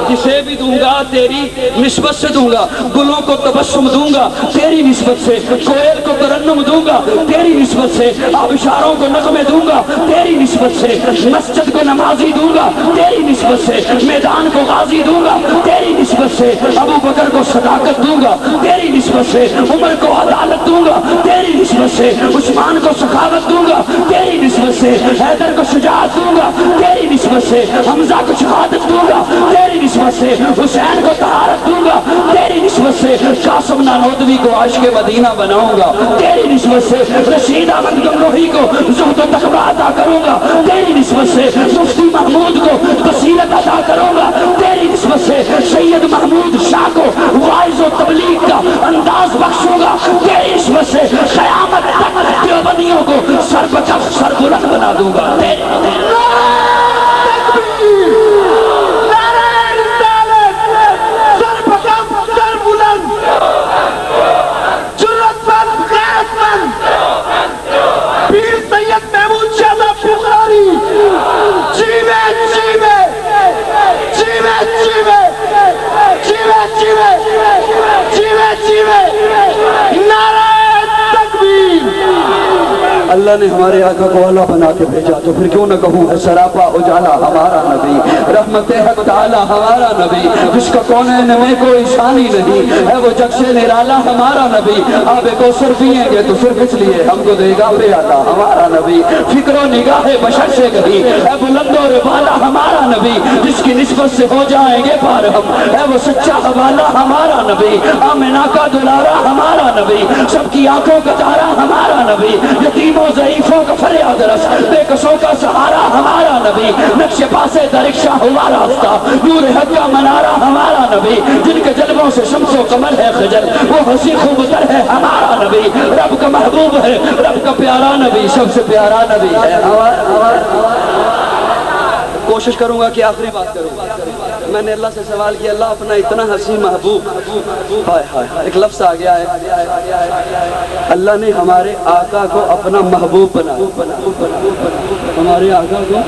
جسے بھی دوں گا تیری نسبت سے دوں گا. گلوں کو تبسم دوں گا تیری نسبت سے, کوئل کو ترنم دوں گا تیری نسبت سے, آبشاروں کو نغمے دوں گا تیری نسبت سے, مسجد کو نمازی دوں گا تیری نسبت سے, میدان کو غازی دوں گا تیری نسبت سے, ابو بکر کو صداقت دوں گا تیری نسبت سے, عمر کو عدالت دوں گا تیری نسبت نسبت سے عثمان کو سخاوت دوں گا، تیری نسبت سے حیدر کو شجاعت دوں گا، تیری نسبت سے حمزہ کو شہادت دوں گا، تیری نسبت سے حسین کو طہارت دوں گا، تیری نسبت سے قاسم نانوتوی کو عاشق مدینہ بناؤں گا، تیری نسبت سے رشید احمد گنگوہی کو زہد و تقویٰ عطا کروں گا، تیری نسبت سے مفتی محمود کو بصیرت عطا کروں گا، تیری نسبت سے سید محمود شاہ کو وائز و تبلیغ کا انداز بخشوں گا، تیری نسبت سے قیامت تک دیوبندیوں کو سر بکف سر بلند بنا دوں گا۔ اللہ نے ہمارے آقا کو اعلیٰ بنا کے بھیجا تو پھر کیوں نہ کہوں ہے سراپا اجالا ہمارا نبی، رحمت حق تعالی ہمارا نبی، جس کا کونین میں کوئی ثانی نہیں ہے، وہ جگ سے نرالا ہمارا نبی، آب کوثر پیئیں گے تو صرف اس لیے ہم کو دے گا پیالہ ہمارا نبی، فکر و نگاہ بشر سے کہیں ہے بلند و بالا ہمارا نبی، جس کی نسبت سے ہو جائیں گے پار ہم، ہے وہ سچا حوالہ ہمارا نبی، آمنہ کا دلارا ہمارا نبی، سب کی آنکھوں کا تارا ہمارا نبی، یتیموں ضعیفوں کا فریاد رس، بے کسوں کا سہارا ہمارا نبی، نقش پاسے درکشہ ہوا راستہ، نور حق کا منارہ ہمارا نبی، جن کے جلووں سے شمس و قمر ہے خجل، وہ حسین خوبتر ہے ہمارا نبی، رب کا محبوب ہے، رب کا پیارا نبی، سب سے پیارا نبی ہے کوشش کروں گا کہ آخری بات کروں۔ میں نے اللہ سے سوال کیا، اللہ اپنا اتنا حسین محبوب، ایک لفظ آ گیا ہے، اللہ نے ہمارے آقا کو اپنا محبوب بنا، ہمارے آقا کو۔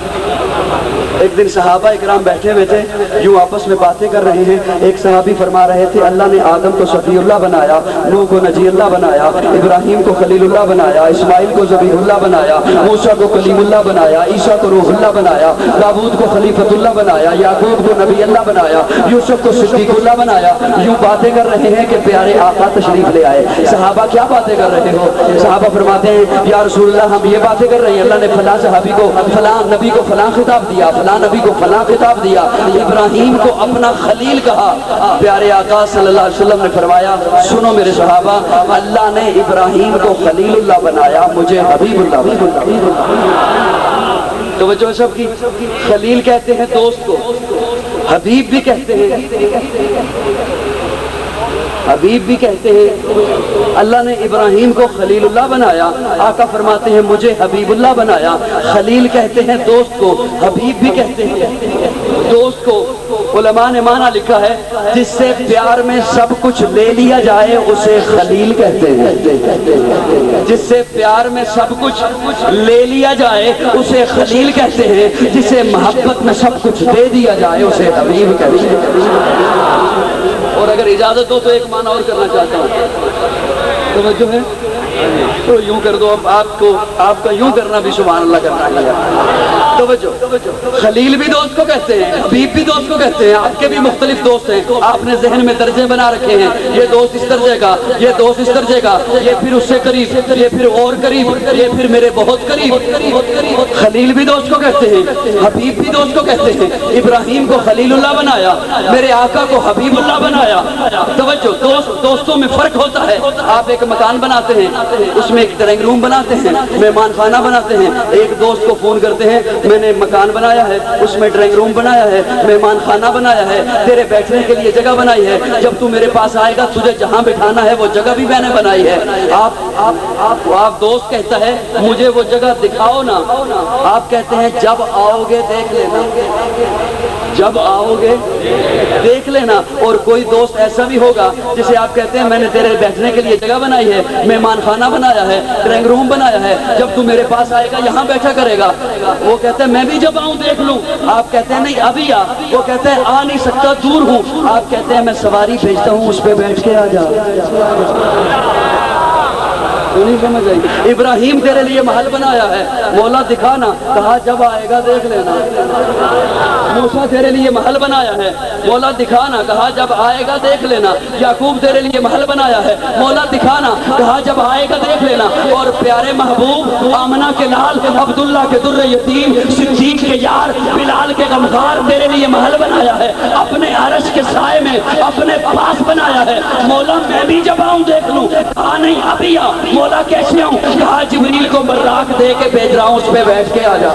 ایک دن صحابہ اکرام بیٹھے ہوئے تھے، یوں آپس میں باتیں کر رہے ہیں، ایک صحابی فرما رہے تھے اللہ نے آدم کو صفی اللہ بنایا، نوح کو نجی اللہ بنایا، ابراہیم کو خلیل اللہ بنایا، اسماعیل کو ذبیح اللہ بنایا، موسیٰ کو کلیم اللہ بنایا، عیسیٰ کو روح اللہ بنایا، داؤد کو خلیفۃ اللہ بنایا، یعقوب کو نبی اللہ بنایا، یوسف کو صدیق اللہ بنایا۔ یوں باتیں کر رہے ہیں کہ پیارے آقا تشریف لے آئے۔ صحابہ کیا باتیں کر رہے ہو؟ صحابہ فرماتے ہیں یا رسول اللہ ہم یہ باتیں کر رہے ہیں، اللہ نے فلاں صحابی کو فلاں نبی کو فلاں خطاب دیا، فلاں نبی کو فلاں خطاب دیا، ابراہیم کو اپنا خلیل کہا۔ پیارے آقا صلی اللہ علیہ وسلم نے فرمایا سنو میرے صحابہ، اللہ نے ابراہیم کو خلیل اللہ بنایا، مجھے حبیب اللہ۔ توجہ سب کی، خلیل کہتے ہیں دوست کو، حبیب بھی کہتے ہیں، حبیب بھی کہتے ہیں۔ اللہ نے ابراہیم کو خلیل اللہ بنایا، آقا فرماتے ہیں مجھے حبیب اللہ بنایا۔ خلیل کہتے ہیں دوست کو، حبیب بھی کہتے ہیں دوست کو۔ علماء نے معنی لکھا ہے جس سے پیار میں سب کچھ لے لیا جائے اسے خلیل کہتے ہیں، جس سے پیار میں سب کچھ لے لیا جائے اسے خلیل کہتے ہیں، جسے محبت میں سب کچھ دے دیا جائے اسے حبیب کہتے ہیں۔ اور اگر اجازت ہو تو ایک معنی اور کرنا چاہتا ہوں، توجہ ہے تو یوں کر دو، اب آپ کا یوں کرنا بھی سبحان اللہ کرنا ہے۔ توجہ، خلیل بھی دوست کو کہتے ہیں، حبیب بھی دوست کو کہتے ہیں، آپ کے بھی مختلف دوست ہیں، آپ نے ذہن میں درجے بنا رکھے ہیں، یہ دوست اس درجے کا، یہ دوست اس درجے کا، یہ پھر اس سے قریب، یہ پھر اور قریب، یہ پھر میرے بہت قریب۔ خلیل بھی دوست کو کہتے ہیں، حبیب بھی دوست کو کہتے ہیں۔ ابراہیم کو خلیل اللہ بنایا، میرے آقا کو حبیب اللہ بنایا۔ توجہ، دوستوں میں فرق ہوتا ہے۔ آپ ایک مکان بناتے ہیں، اس میں ایک ڈرائنگ روم بناتے ہیں، مہمان خانہ بناتے ہیں، ایک دوست کو فون کرتے ہیں میں نے مکان بنایا ہے، اس میں ڈرائنگ روم بنایا ہے، مہمان خانہ بنایا ہے، تیرے بیٹھنے کے لیے جگہ بنائی ہے، جب تو میرے پاس آئے گا تجھے جہاں بٹھانا ہے وہ جگہ بھی میں نے بنائی ہے۔ آپ دوست کہتا ہے مجھے وہ جگہ دکھاؤ نا، آپ کہتے ہیں جب آؤ گے دیکھ لینا، جب آؤ گے دیکھ لینا۔ اور کوئی دوست ایسا بھی ہوگا جسے آپ کہتے ہیں میں نے تیرے بیٹھنے کے لیے جگہ بنائی ہے، مہمان خانہ بنایا ہے، ڈرائنگ روم بنایا ہے، جب تو میرے پاس آئے گا یہاں بیٹھا کرے گا۔ وہ کہتے ہیں میں بھی جب آؤں دیکھ لوں، آپ کہتے ہیں نہیں ابھی آ، وہ کہتے ہیں آ نہیں سکتا دور ہوں، آپ کہتے ہیں میں سواری بھیجتا ہوں اس پہ بیٹھ کے آ جا۔ تو نہیں سمجھ آئی؟ ابراہیم تیرے لیے محل بنایا ہے، مولا دکھانا، کہا جب آئے گا دیکھ لینا۔ موسیٰ تیرے لیے محل بنایا ہے، مولا دکھانا، کہا جب آئے گا دیکھ لینا۔ یعقوب تیرے لیے محل بنایا ہے، مولا دکھانا، کہا جب آئے گا دیکھ لینا۔ اور پیارے محبوب آمنہ کے لال، عبداللہ کے در یتیم، صدیق کے یار، بلال کے غمخوار تیرے لیے محل بنایا ہے، اپنے عرش کے سائے میں اپنے پاس بنایا ہے۔ مولا میں بھی جب آؤں دیکھ لوں، کہا نہیں ابھی آ۔ مولا کیسے آؤں؟ کہا جبریل کو براق دے کے بھیج رہا ہوں، اس پہ بیٹھ کے آ جا۔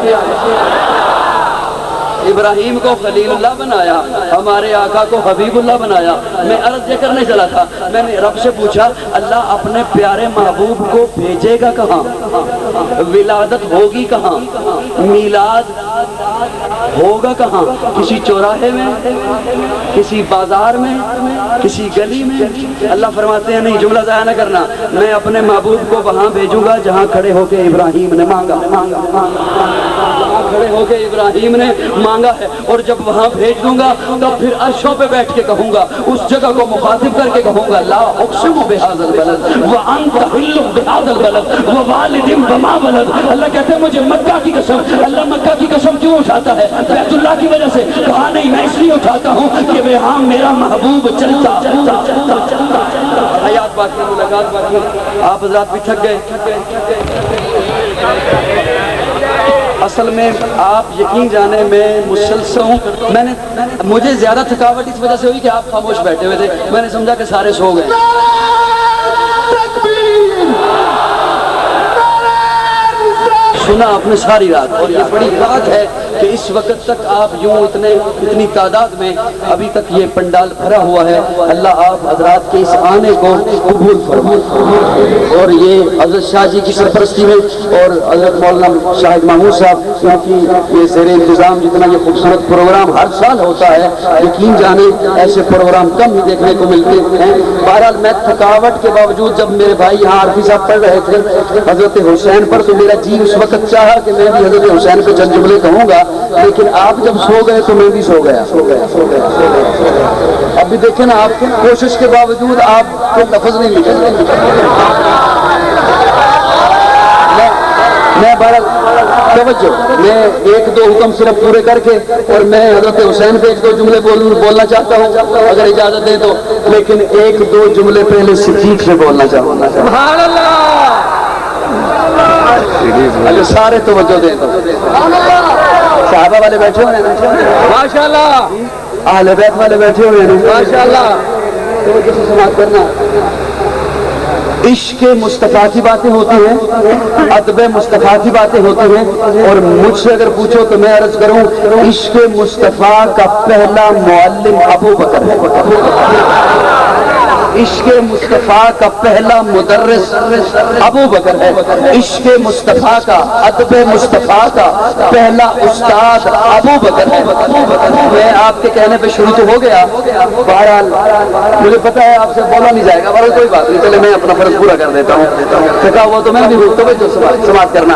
ابراہیم کو خلیل اللہ بنایا، ہمارے آقا کو حبیب اللہ بنایا۔ میں عرض یہ کرنے چلا تھا، میں نے رب سے پوچھا اللہ اپنے پیارے محبوب کو بھیجے گا کہاں؟ ولادت ہوگی کہاں؟ میلاد ہوگا کہاں؟ کسی چوراہے میں، کسی بازار میں، کسی گلی میں؟ اللہ فرماتے ہیں نہیں، جملہ ضائع نہ کرنا، میں اپنے محبوب کو وہاں بھیجوں گا جہاں کھڑے ہو کے ابراہیم نے مانگا۔ جہاں کھڑے ہو کے ابراہیم نے مانگا ہے، اور جب وہاں بھیج دوں گا تو پھر عرشوں پہ بیٹھ کے کہوں گا، اس جگہ کو مخاطب کر کے کہوں گا لا اقسم بہذا البلد وانت حل بہذا البلد ووالد وما ولد۔ اللہ کہتے ہیں مجھے مکہ کی قسم، اللہ مکہ کی قسم کیوں اٹھاتا ہے؟ بیت اللہ کی وجہ سے؟ کہا نہیں، میں اس لیے اٹھاتا ہوں کہ وہاں میرا محبوب چلتا۔ حیات باقی، ملاقات باقی، آپ حضرات بھی تھک گئے۔ اصل میں آپ یقین جانے میں مسلسل ہوں، مجھے زیادہ تھکاوٹ اس وجہ سے ہوئی کہ آپ خاموش بیٹھے ہوئے تھے، میں نے سمجھا کہ سارے سو گئے۔ سنا آپ نے ساری رات، اور یہ بڑی بات ہے کہ اس وقت تک آپ یوں اتنی تعداد میں ابھی تک یہ پنڈال بھرا ہوا ہے۔ اللہ آپ حضرات کے اس آنے کو قبول فرمائے، اور یہ حضرت شاہ جی کی سرپرستی میں اور حضرت مولانا شاہد محمود صاحب کیونکہ یہ زیر انتظام جتنا یہ خوبصورت پروگرام ہر سال ہوتا ہے، یقین جانے ایسے پروگرام کم ہی دیکھنے کو ملتے ہیں۔ بہرحال میں تھکاوٹ کے باوجود جب میرے بھائی یہاں عارفی صاحب پڑھ رہے تھے حضرت حسین پر، تو میرا جی اس وقت چاہا کہ میں بھی حضرت حسین پہ چند جملے کہوں گا، لیکن آپ جب سو گئے تو میں بھی سو گیا۔ اب بھی دیکھیں نا، آپ کوشش کے باوجود آپ کو لفظ نہیں نکل میں توجہ، میں ایک دو حکم صرف پورے کر کے، اور میں حضرت حسین پہ ایک دو جملے بولنا چاہتا ہوں اگر اجازت دیں تو، لیکن ایک دو جملے پہلے صدیق سے بولنا چاہوں گا۔ سبحان اللہ! اگر سارے توجہ دیں تو صحابہ والے بیٹھے ہوئے ہیں ماشاءاللہ، اہل بیت والے بیٹھے ہوئے ہیں ماشاءاللہ، توجہ سے سماعت کرنا۔ عشق مصطفیٰ کی باتیں ہوتی ہیں، ادب مصطفیٰ کی باتیں ہوتی ہیں، اور مجھ سے اگر پوچھو تو میں عرض کروں عشق مصطفیٰ کا پہلا معلم ابو بکر ہے۔ عشق مصطفیٰ کا پہلا مدرس ابو بکر ہے، عشق مصطفیٰ کا، ادب مصطفیٰ کا پہلا استاد ابو بکر ہے۔ میں آپ کے کہنے پہ شروع تو ہو گیا، بہرحال مجھے پتا ہے آپ سے بولا نہیں جائے گا، بہرحال کوئی بات نہیں، چلے میں اپنا فرض پورا کر دیتا ہوں، تھکا ہوا تو میں بھی توجہ سماعت کرنا۔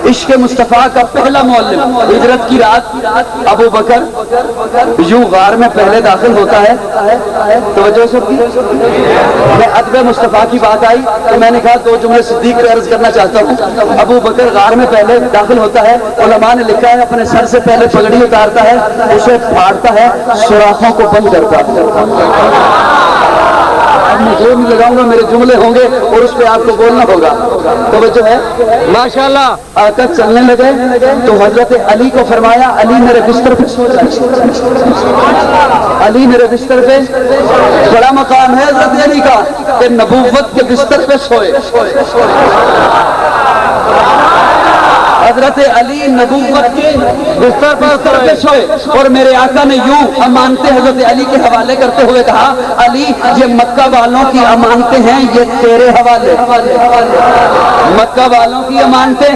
عشق مصطفیٰ کا پہلا معلم، ہجرت کی رات ابو بکر یوں غار میں پہلے داخل ہوتا ہے، توجہ سے میں ادب مصطفیٰ کی بات آئی تو میں نے کہا دو جملے صدیق پہ عرض کرنا چاہتا ہوں۔ ابو بکر غار میں پہلے داخل ہوتا ہے، علماء نے لکھا ہے اپنے سر سے پہلے پگڑی اتارتا ہے، اسے پھاڑتا ہے، سوراخوں کو بند کرتا ہے۔ اب میں زور نہیں لگاؤں گا، میرے جملے ہوں گے اور اس پہ آپ کو بولنا ہوگا، توجہ ہے ماشاءاللہ۔ آقا چلنے لگے تو حضرت علی کو فرمایا علی میرے بستر پہ سو جائے، علی میرے بستر پہ، بڑا مقام ہے حضرت علی کا کہ نبوت کے بستر پہ سوئے۔ حضرت علی نبوت کے بستر پہ سوئے، اور میرے آقا نے یوں امانتیں حضرت علی کے حوالے کرتے ہوئے کہا علی یہ مکہ والوں کی امانتیں ہیں، یہ تیرے حوالے، مکہ والوں کی امانتیں،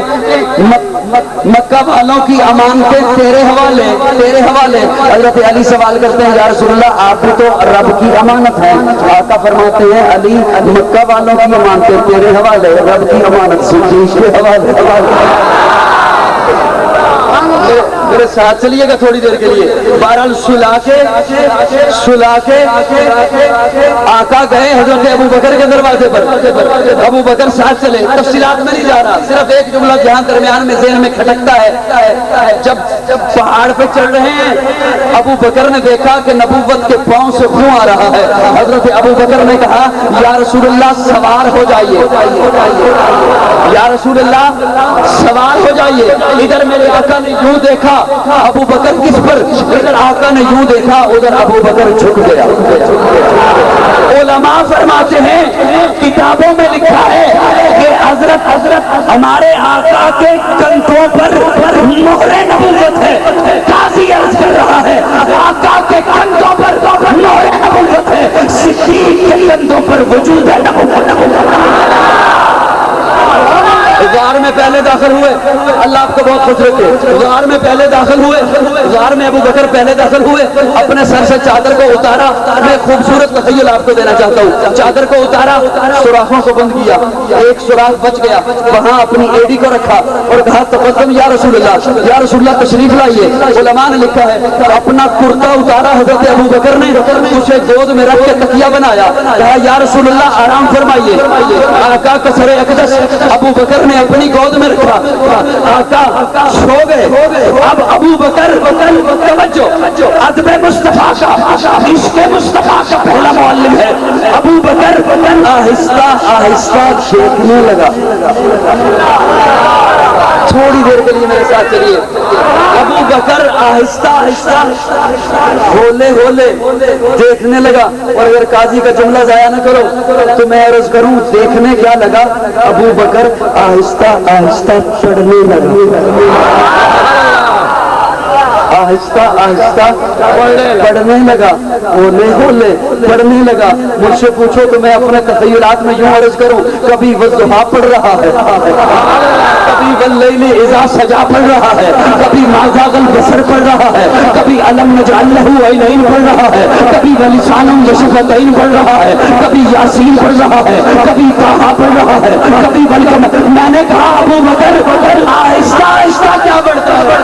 مکہ والوں کی امانتیں تیرے حوالے، تیرے حوالے۔ حضرت علی سوال کرتے ہیں یا رسول اللہ آپ بھی تو رب کی امانت ہیں، آقا فرماتے ہیں علی مکہ والوں کی امانتیں تیرے حوالے، رب کی امانت صدیق کے حوالے۔ میرے ساتھ چلیے گا تھوڑی دیر کے لیے. بہرحال سلا کے آقا گئے حضرت ابو بکر کے دروازے پر. ابو بکر ساتھ چلے. تفصیلات میں نہیں جا رہا, صرف ایک جملہ جہاں درمیان میں ذہن میں کھٹکتا ہے. جب پہاڑ پہ چڑھ رہے ہیں, ابو بکر نے دیکھا کہ نبوت کے پاؤں سے خون آ رہا ہے. حضرت ابو بکر نے کہا یا رسول اللہ سوار ہو جائیے, یا رسول اللہ سوار ہو جائیے. ادھر میرے آقا نے یوں دیکھا, ابو بکر کس پر, ادھر آقا نے یوں دیکھا, ادھر ابو بکر جھک گیا. علماء فرماتے ہیں کتابوں میں لکھا ہے کہ حضرت ہمارے آقا کے کندھوں پر مہر نبوت ہے. قاضی عرض کر رہا ہے آقا کے کندھوں پر مہر نبوت ہے, صدیق کے کندھوں پر وجود ہے نبوت. غار میں پہلے داخل ہوئے, اللہ آپ کو بہت خوش رکھے. غار میں پہلے داخل ہوئے, غار میں ابو بکر پہلے داخل ہوئے. اپنے سر سے چادر کو اتارا. میں خوبصورت تخیل آپ کو دینا چاہتا ہوں. چادر کو اتارا, سوراخوں کو بند کیا, ایک سوراخ بچ گیا, وہاں اپنی ایڑی کو رکھا اور کہا تقدم یا رسول اللہ, یا رسول اللہ تشریف لائیے. علماء نے لکھا ہے اپنا کرتا اتارا حضرت ابو بکر نے, اسے گود میں رکھ کے تکیہ بنایا, کہا یا رسول اللہ آرام فرمائیے. آقا کا سر اقدس ابو بکر نے اپنی گود میں رکھا. آقا سو گئے. اب ابو بکر توجہ, ادب مصطفیٰ کا, عشق مصطفیٰ کا پہلا معلم ہے. ابو بکر آہستہ آہستہ دیکھنے لگا. تھوڑی دیر کے لیے میرے ساتھ چلیے. ابو بکر آہستہ آہستہ ہولے ہولے دیکھنے لگا. اور اگر قاضی کا جملہ ضائع نہ کرو تو میں عرض کروں دیکھنے کیا لگا, ابو بکر آہستہ آہستہ چڑھنے لگا. آہستہ آہستہ پڑھنے لگا, ہولے ہولے پڑھنے لگا. مجھ سے پوچھو تو میں اپنے تخیلات میں یوں عرض کروں, کبھی والضحیٰ پڑھ رہا ہے, کبھی واللیل اذا سجا پڑھ رہا ہے, کبھی ما زاغ البصر پڑھ رہا ہے, کبھی الم نجعل لہ عینین پڑھ رہا ہے, کبھی ولسانا وشفتین پڑھ رہا ہے, کبھی یاسین پڑھ رہا ہے, کبھی طٰہٰ پڑھ رہا ہے, کبھی والقمر. میں نے کہا ابو بکر آہستہ آہستہ کیا بڑھتا ہے,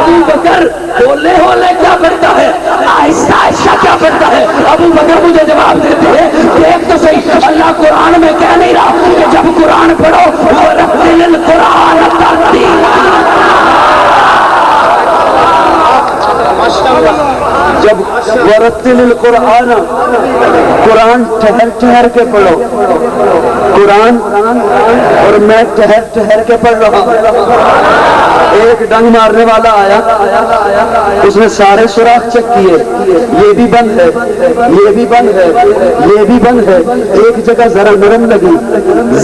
ابو بکر ہولے ہولے کیا بڑھتا ہے, آہستہ آہستہ کیا بڑھتا ہے. ابو بکر مجھے جواب دیتے ہیں دیکھ تو صحیح, اللہ قرآن میں کہہ نہیں رہا کہ جب قرآن پڑھو وَرَتِّلِ الْقُرْآنَ تَرْتِيلًا, جب وَرَتِّلِ الْقُرْآنَ, قرآن ٹھہر ٹھہر کے پڑھو. قرآن اور میں ٹھہر ٹھہر کے پڑھ رہا ہوں. ایک ڈنگ مارنے والا آیا, اس نے سارے سوراخ چیک کیے, یہ بھی بند ہے, یہ بھی بند ہے, یہ بھی بند ہے. ایک جگہ ذرا نرم لگی,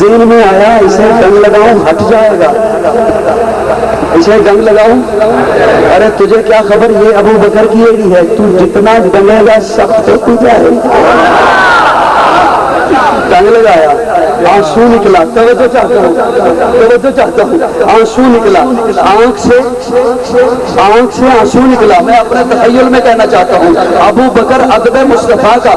ذہن میں آیا اسے ڈنگ لگاؤں ہٹ جائے گا, اسے ڈنگ لگاؤں. ارے تجھے کیا خبر, یہ ابو بکر کی ایڑی ہے, تو جتنا ڈنگے گا سخت ہو جائے. ڈنگ لگایا, آنسو نکلا. توجہ چاہتا ہوں, توجہ چاہتا ہوں. آنسو نکلا, آنکھ سے آنسو نکلا. میں اپنے تخیل میں کہنا چاہتا ہوں ابو بکر ادب مصطفیٰ کا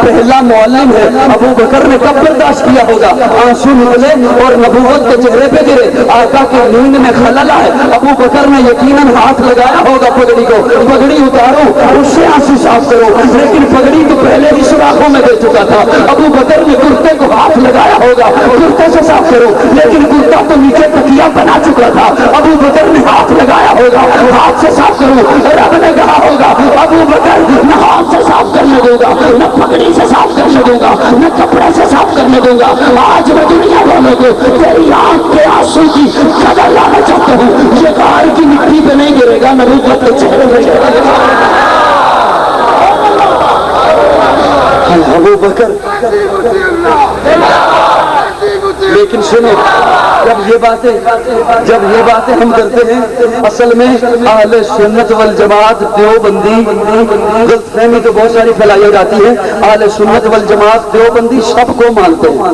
پہلا معلم ہے. ابو بکر نے کب برداشت کیا ہوگا, آنسو نکلے اور نبوت کے چہرے پہ گرے. آقا کی نیند میں خلل آئے. ابو بکر نے یقیناً ہاتھ لگایا ہوگا پگڑی کو, پگڑی اتارو اس سے آنسو صاف کرو, لیکن پگڑی تو پہلے ہی سوراخوں میں دے چکا تھا. ابو بکر نے کرتے کو ہاتھ لگایا ہوگا, کرتے سے صاف کرو, لیکن کرتا تو نیچے تکیہ بنا چکا تھا. ابو بکر نے ہاتھ لگایا ہوگا, ہاتھ سے صاف کرو. رب نے کہا ہوگا ابو بکر نہ ہاتھ سے صاف کرنے دوں گا, نہ پگڑی سے صاف کرنے دوں گا, نہ کپڑے سے صاف کرنے دوں گا. آج میں دنیا والوں کو تیری آنکھ کے آنسو کی قدر لانا چاہتا ہوں. یہ غار کی مٹی پہ نہیں گرے گا, نبوت کے چہرے پہ گرے گا. ابو بکر لیکن سنو, جب یہ باتیں ہم کرتے ہیں, اصل میں اہل سنت والجماعت دیوبندی, غلط فہمی تو بہت ساری پھیلائی جاتی ہے. اہل سنت والجماعت دیوبندی سب کو مانتے ہیں.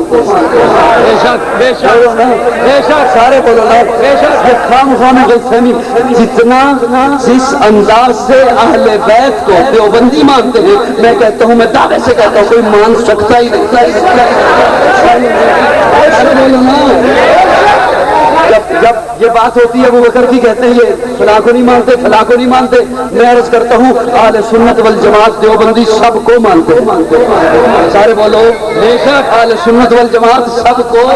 سارے بولو نا, یہ خام خام غلط فہمی. جتنا جس انداز سے اہل بیت کو دیوبندی مانتے ہیں, میں کہتا ہوں, میں دعوے سے کہتا ہوں, کوئی مان سکتا ہی نہیں. جب یہ بات ہوتی ہے ابو بکر کی، کہتے ہیں یہ فلاں کو نہیں مانتے، فلاں کو نہیں مانتے. میں عرض کرتا ہوں اہل سنت والجماعت دیوبندی سب کو مانتے ہیں. سارے بولو اہل سنت والجماعت سب کو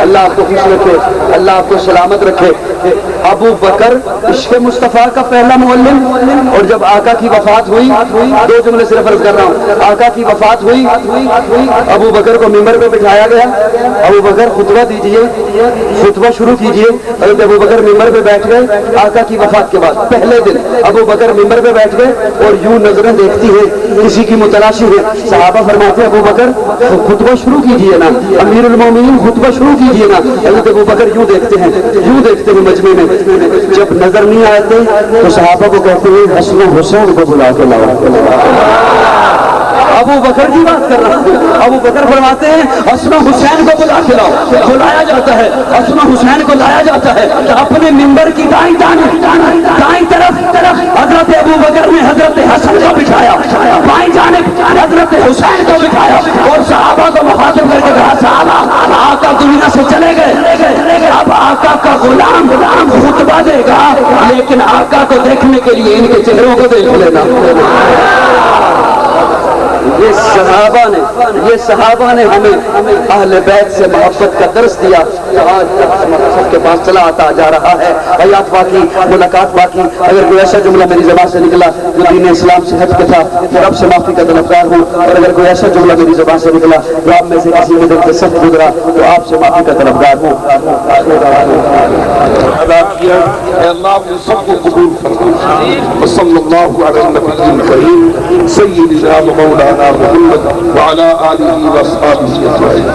اللہ آپ کو خوش رکھے، اللہ آپ کو سلامت رکھے. ابو بکر عشق مصطفیٰ کا پہلا معلم، اور جب آقا کی وفات ہوئی، دو جملے صرف عرض کر رہا ہوں، آقا کی وفات ہوئی، ابو بکر کو ممبر پہ بٹھایا گیا. ابو بکر خطبہ دیجئے، خطبہ شروع کیجئے. حضرت ابو بکر ممبر پہ بیٹھ گئے. آقا کی وفات کے بعد پہلے دن ابو بکر ممبر پہ بیٹھ گئے اور یوں نظریں دیکھتی ہے، کسی کی متلاشی ہے. صحابہ فرماتے ہیں ابو بکر خطبہ شروع کیجئے نا، امیر المومنین خطبہ شروع کیجئے نا. حضرت ابو بکر یوں دیکھتے ہیں مجمع میں. جب نظر نہیں آتے تو صحابہ کو کہتے ہیں حسن و حسین کو بلا کے لاؤ. ابو بکر کی بات کر رہا ہوں. ابو بکر فرماتے ہیں حسن و حسین کو بلا کے لاؤ. بلایا جاتا ہے، حسن و حسین کو لایا جاتا ہے. اپنے ممبر کی دائیں طرف حضرت ابو بکر نے حضرت حسن کو بٹھایا، بائیں جانب حضرت حسین کو بٹھایا اور صحابہ کو مخاطب کر کے کہا صحابہ آقا دنیا سے چلے گئے، اب آقا کا غلام خطبہ دے گا، لیکن آقا کو دیکھنے کے لیے ان کے چہروں کو دیکھ لینا. یہ صحابہ نے ہمیں اہل بیت سے محبت کا درس دیا. آج سب کے پاس چلا آتا جا رہا ہے. حیات باقی، ملاقات باقی. اگر کوئی ایسا جملہ میری زبان سے نکلا جو دین اسلام سے ہٹ کے تھا تو رب سے معافی کا طلبگار ہوں، اور اگر کوئی ایسا جملہ میری زبان سے نکلا جو آپ میں سے کسی کے دل سے سخت گزرا تو آپ سے معافی کا طلبگار ہوں. ادا کیا اے اللہ نے سب کو قبول فرما. وصلی اللہ علی النبی الکریم سیدنا مولانا محمد وعلى آله وصحبه أجمعين.